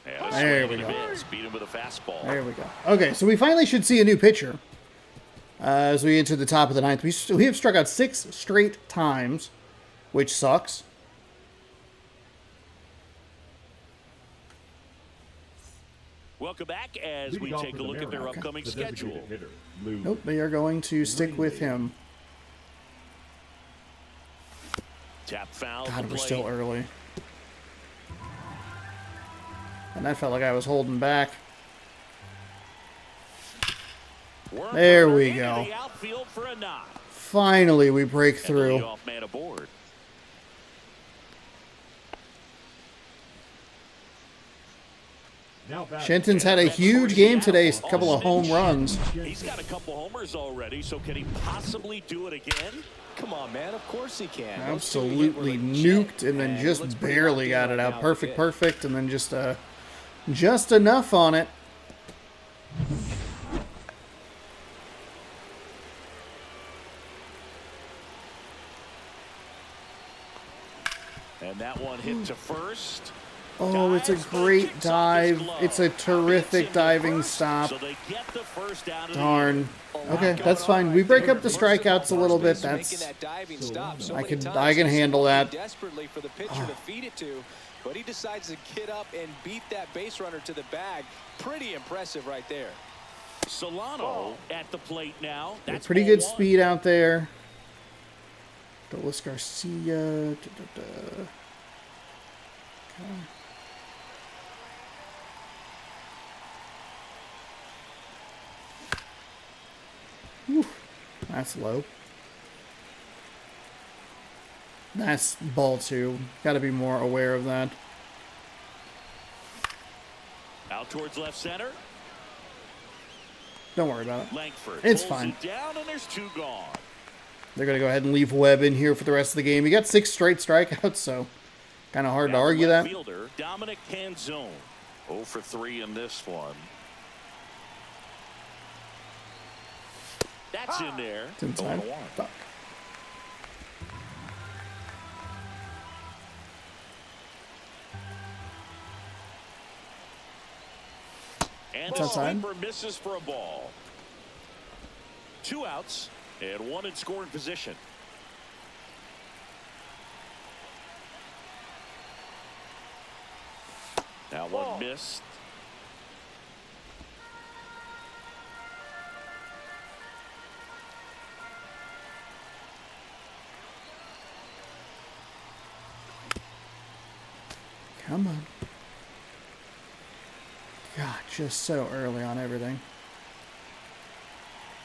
And a There swing we and a go. miss. Beat him with a fastball. There we go. Okay, so we finally should see a new pitcher as we enter the top of the ninth. We have struck out 6 straight times, which sucks. Welcome back as Leading we off take for a the look at their Mariners, upcoming the designated schedule. hitter, Lou. Nope, they are going to stick with him. Tap foul. God, to we're plate. still early. And that felt like I was holding back. Worm There burner we into go. the outfield for a knock. Finally, we break And the through. leadoff man aboard. Now batting. Shenton's had a huge game today, a couple of home runs. He's got a couple homers already, so can he possibly do it again? Come on, man. Of course he can. Those two he hit Absolutely were legit, nuked and then and he just looks pretty barely healthy got right it now out. at Perfect, the perfect, and then just enough on it. And that one hit to first. Oh, it's a great dive. It's a terrific diving stop. So they get the first out of the Darn. inning. Okay, that's fine. We break up the strikeouts a little bit. That's I can handle that. Desperately for the pitcher to feed it to, but he decides to get up and beat that base runner to the bag. Pretty impressive right there. Solano at the plate now. That's pretty ball good one. speed out there. Dolis Garcia. Okay. Whew, that's low. That's ball 2. Got to be more aware of that. Out towards left center. Don't worry about it. Langford It's pulls fine. it down, and there's 2 gone. They're going to go ahead and leave Webb in here for the rest of the game. He got 6 straight strikeouts, so kind of hard to Now the argue left that. Fielder Dominic Canzone, 0 for 3 in this one. That's in there. It's inside. 0-1. Fuck. And It's the outside. sweeper misses for a ball. 2 outs and 1 in scoring position. Now one missed. Come on. God, just so early on everything.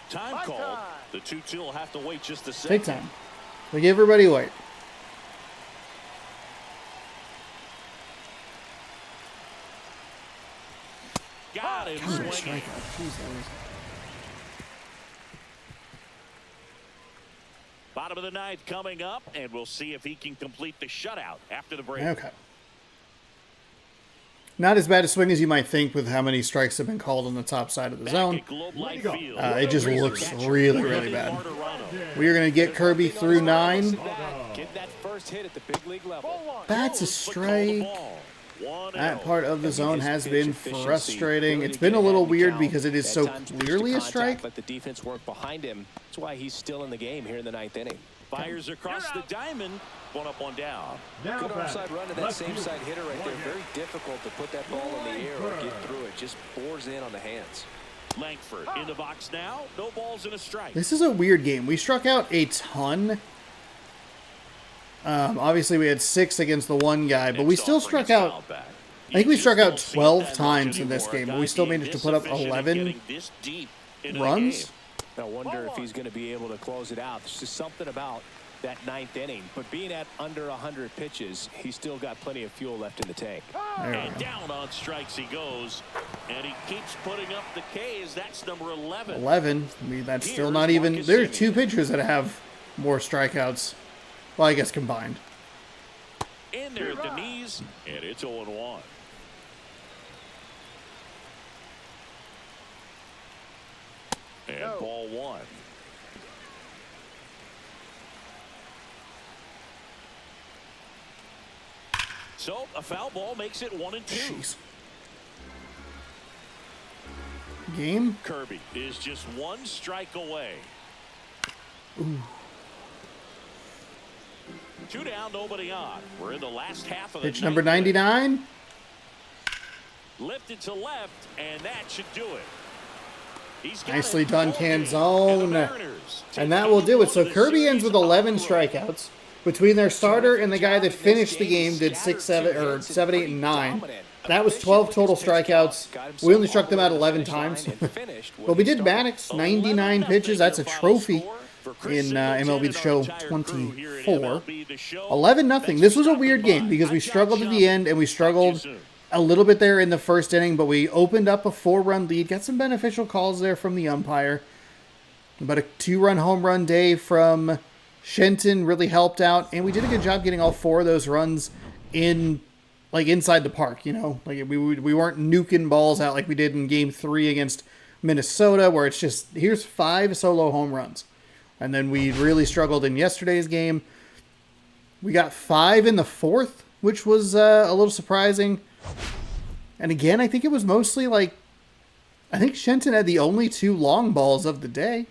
Time High called. time. The 2-2 will have to wait just a second. Take time. We give everybody wait. Got him Come on, swinging. strikeout. Jeez Louise. Bottom of the ninth coming up, and we'll see if he can complete the shutout after the break. Okay. Not as bad a swing as you might think with how many strikes have been called on the top side of the Back zone. at Globe Life Field. It just looks really, really bad. Martirano. We are going to get Kirby through 9. Get that first hit at the big league level. Ball one. That's a But call the strike. ball. 1-0. That part of the zone His has pitch been efficiency, frustrating. ability It's to been get a little ahead in the weird count, because it is at so times push to clearly a contact, strike. Let the defense work behind him. That's why he's still in the game here in the 9th inning. Fires across the diamond. One up, one down. Now Good batting, offside run to that left same fielder. side hitter right there. One Very difficult to put that ball in the air or get through it. Just bores in on the hands. Langford in the box now. No balls and a strike. This is a weird game. We struck out a ton. Obviously, we had 6 against the one guy, but we Next still offering struck is out. fouled back. I think we You struck just out don't see 12 that much times in this anymore. game, but Guy we still being managed to this put up efficient and 11 getting this deep into the runs. game. I wonder if he's going to be able to close it out. There's just something about that 9th inning. But being at under 100 pitches, he's still got plenty of fuel left in the tank. There we And go. down on strikes he goes. And he keeps putting up the K's. That's number 11. 11. I mean, that's still Here's not even. Marcus There are Semien. 2 pitchers that have more strikeouts. Well, I guess combined. In there at the knees. And it's 0-1. And No. ball 1. So a foul ball makes it 1-2. Jeez. Game. Kirby is just 1 strike away. 2 down, nobody on. We're in the last half of the Pitch number ninth inning. 99. Lifted to left, and that should do it. He's got Nicely it done, all game. Canzone. And the Mariners take And that will do it. So the Kirby ends series with on 11 the road. strikeouts. Between their starter and the guy that finished the game did 6, 7, or 7, 8, and 9. That was 12 total strikeouts. We only struck them out 11 times. But we did Maddox, 99 pitches. That's a trophy in MLB The Show 24. 11-0. This was a weird game because we struggled at the end and we struggled a little bit there in the first inning, but we opened up a 4-run lead. Got some beneficial calls there from the umpire. But a 2-run home run day from Shenton really helped out, and we did a good job getting all 4 of those runs in, like, inside the park, you know? Like, we weren't nuking balls out like we did in Game 3 against Minnesota, where it's just, here's 5 solo home runs. And then we really struggled in yesterday's game. We got 5 in the 4th, which was a little surprising. And again, I think it was mostly, like, I think Shenton had the only 2 long balls of the day.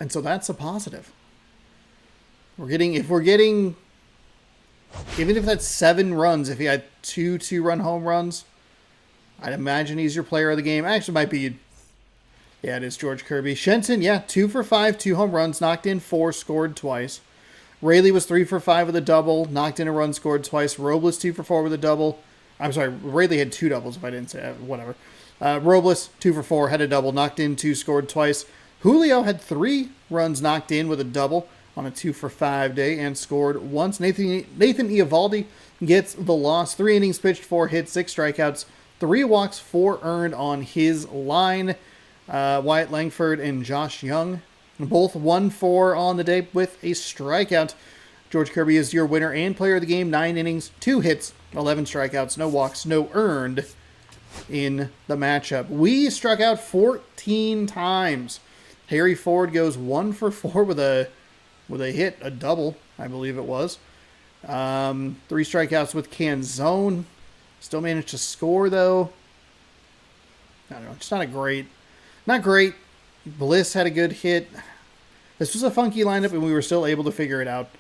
And so that's a positive. Even if that's 7 runs, if he had 2 2-run home runs, I'd imagine he's your player of the game. Actually, it might be, yeah, it is George Kirby. Shenton, yeah, 2 for 5, 2 home runs, knocked in 4, scored twice. Rayleigh was 3 for 5 with a double, knocked in a run, scored twice. Robles 2 for 4 with a double. I'm sorry, Rayleigh had 2 doubles if I didn't say whatever. Robles 2 for 4, had a double, knocked in 2, scored twice. Julio had 3 runs knocked in with a double on a 2 for 5 day and scored once. Nathan Eovaldi gets the loss. 3 innings pitched, 4 hits, 6 strikeouts, 3 walks, 4 earned on his line. Wyatt Langford and Josh Young both 1-4 on the day with a strikeout. George Kirby is your winner and player of the game. 9 innings, 2 hits, 11 strikeouts, no walks, no earned in the matchup. We struck out 14 times. Harry Ford goes 1 for 4 with a hit, a double, I believe it was. 3 strikeouts with Canzone. Still managed to score, though. I don't know, just not great. Bliss had a good hit. This was a funky lineup, and we were still able to figure it out,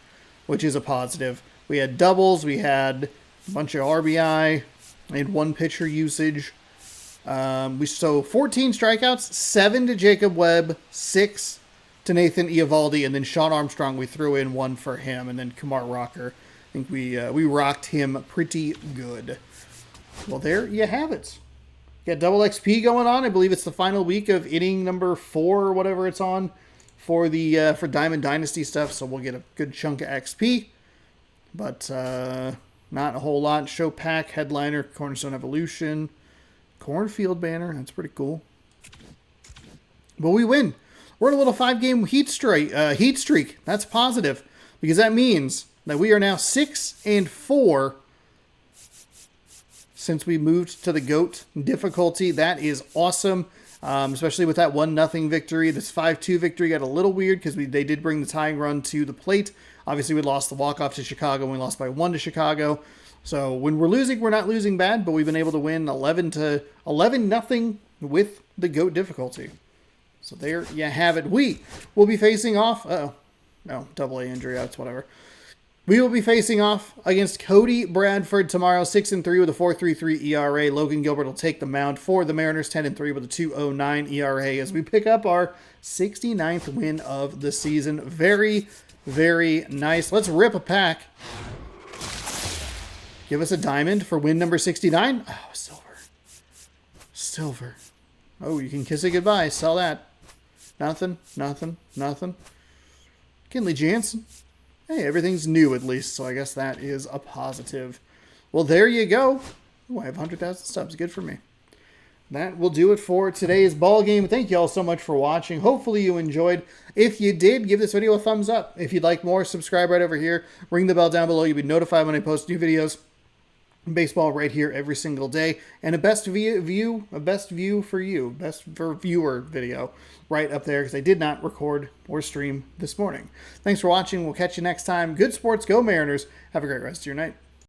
which is a positive. We had doubles, we had a bunch of RBI, we had 1 pitcher usage. So 14 strikeouts, 7 to Jacob Webb, 6 to Nathan Eovaldi, and then Sean Armstrong, we threw in 1 for him, and then Kumar Rocker think we rocked him pretty good. Well, there you have it. Got double XP going on. I believe it's the final week of inning number 4 or whatever it's on for the for Diamond Dynasty stuff. So we'll get a good chunk of XP, but not a whole lot. Show pack, headliner, Cornerstone Evolution, Cornfield banner. That's pretty cool. But we win. We're in a little 5-game heat streak. That's positive because that means that we are now 6-4. Since we moved to the GOAT difficulty. That is awesome, especially with that 1-0 victory. This 5-2 victory got a little weird because they did bring the tying run to the plate. Obviously, we lost the walk-off to Chicago, and we lost by 1 to Chicago. So when we're losing, we're not losing bad, but we've been able to win 11-0 with the GOAT difficulty. So there you have it. We will be facing off... no, double A injury. That's whatever. We will be facing off against Cody Bradford tomorrow, 6-3 with a 4.33 ERA. Logan Gilbert will take the mound for the Mariners, 10-3 with a 2.09 ERA as we pick up our 69th win of the season. Very, very nice. Let's rip a pack. Give us a diamond for win number 69. Oh, silver. Silver. Oh, you can kiss it goodbye. Sell that. Nothing. Kenley Jansen. Hey, everything's new at least, so I guess that is a positive. Well, there you go. Ooh, I have 100,000 subs. Good for me. That will do it for today's ball game. Thank you all so much for watching. Hopefully you enjoyed. If you did, give this video a thumbs up. If you'd like more, subscribe right over here. Ring the bell down below. You'll be notified when I post new videos. Baseball right here every single day, and a best view for you, best for viewer video right up there because I did not record or stream this morning. Thanks for watching. We'll catch you next time. Good sports. Go Mariners. Have a great rest of your night.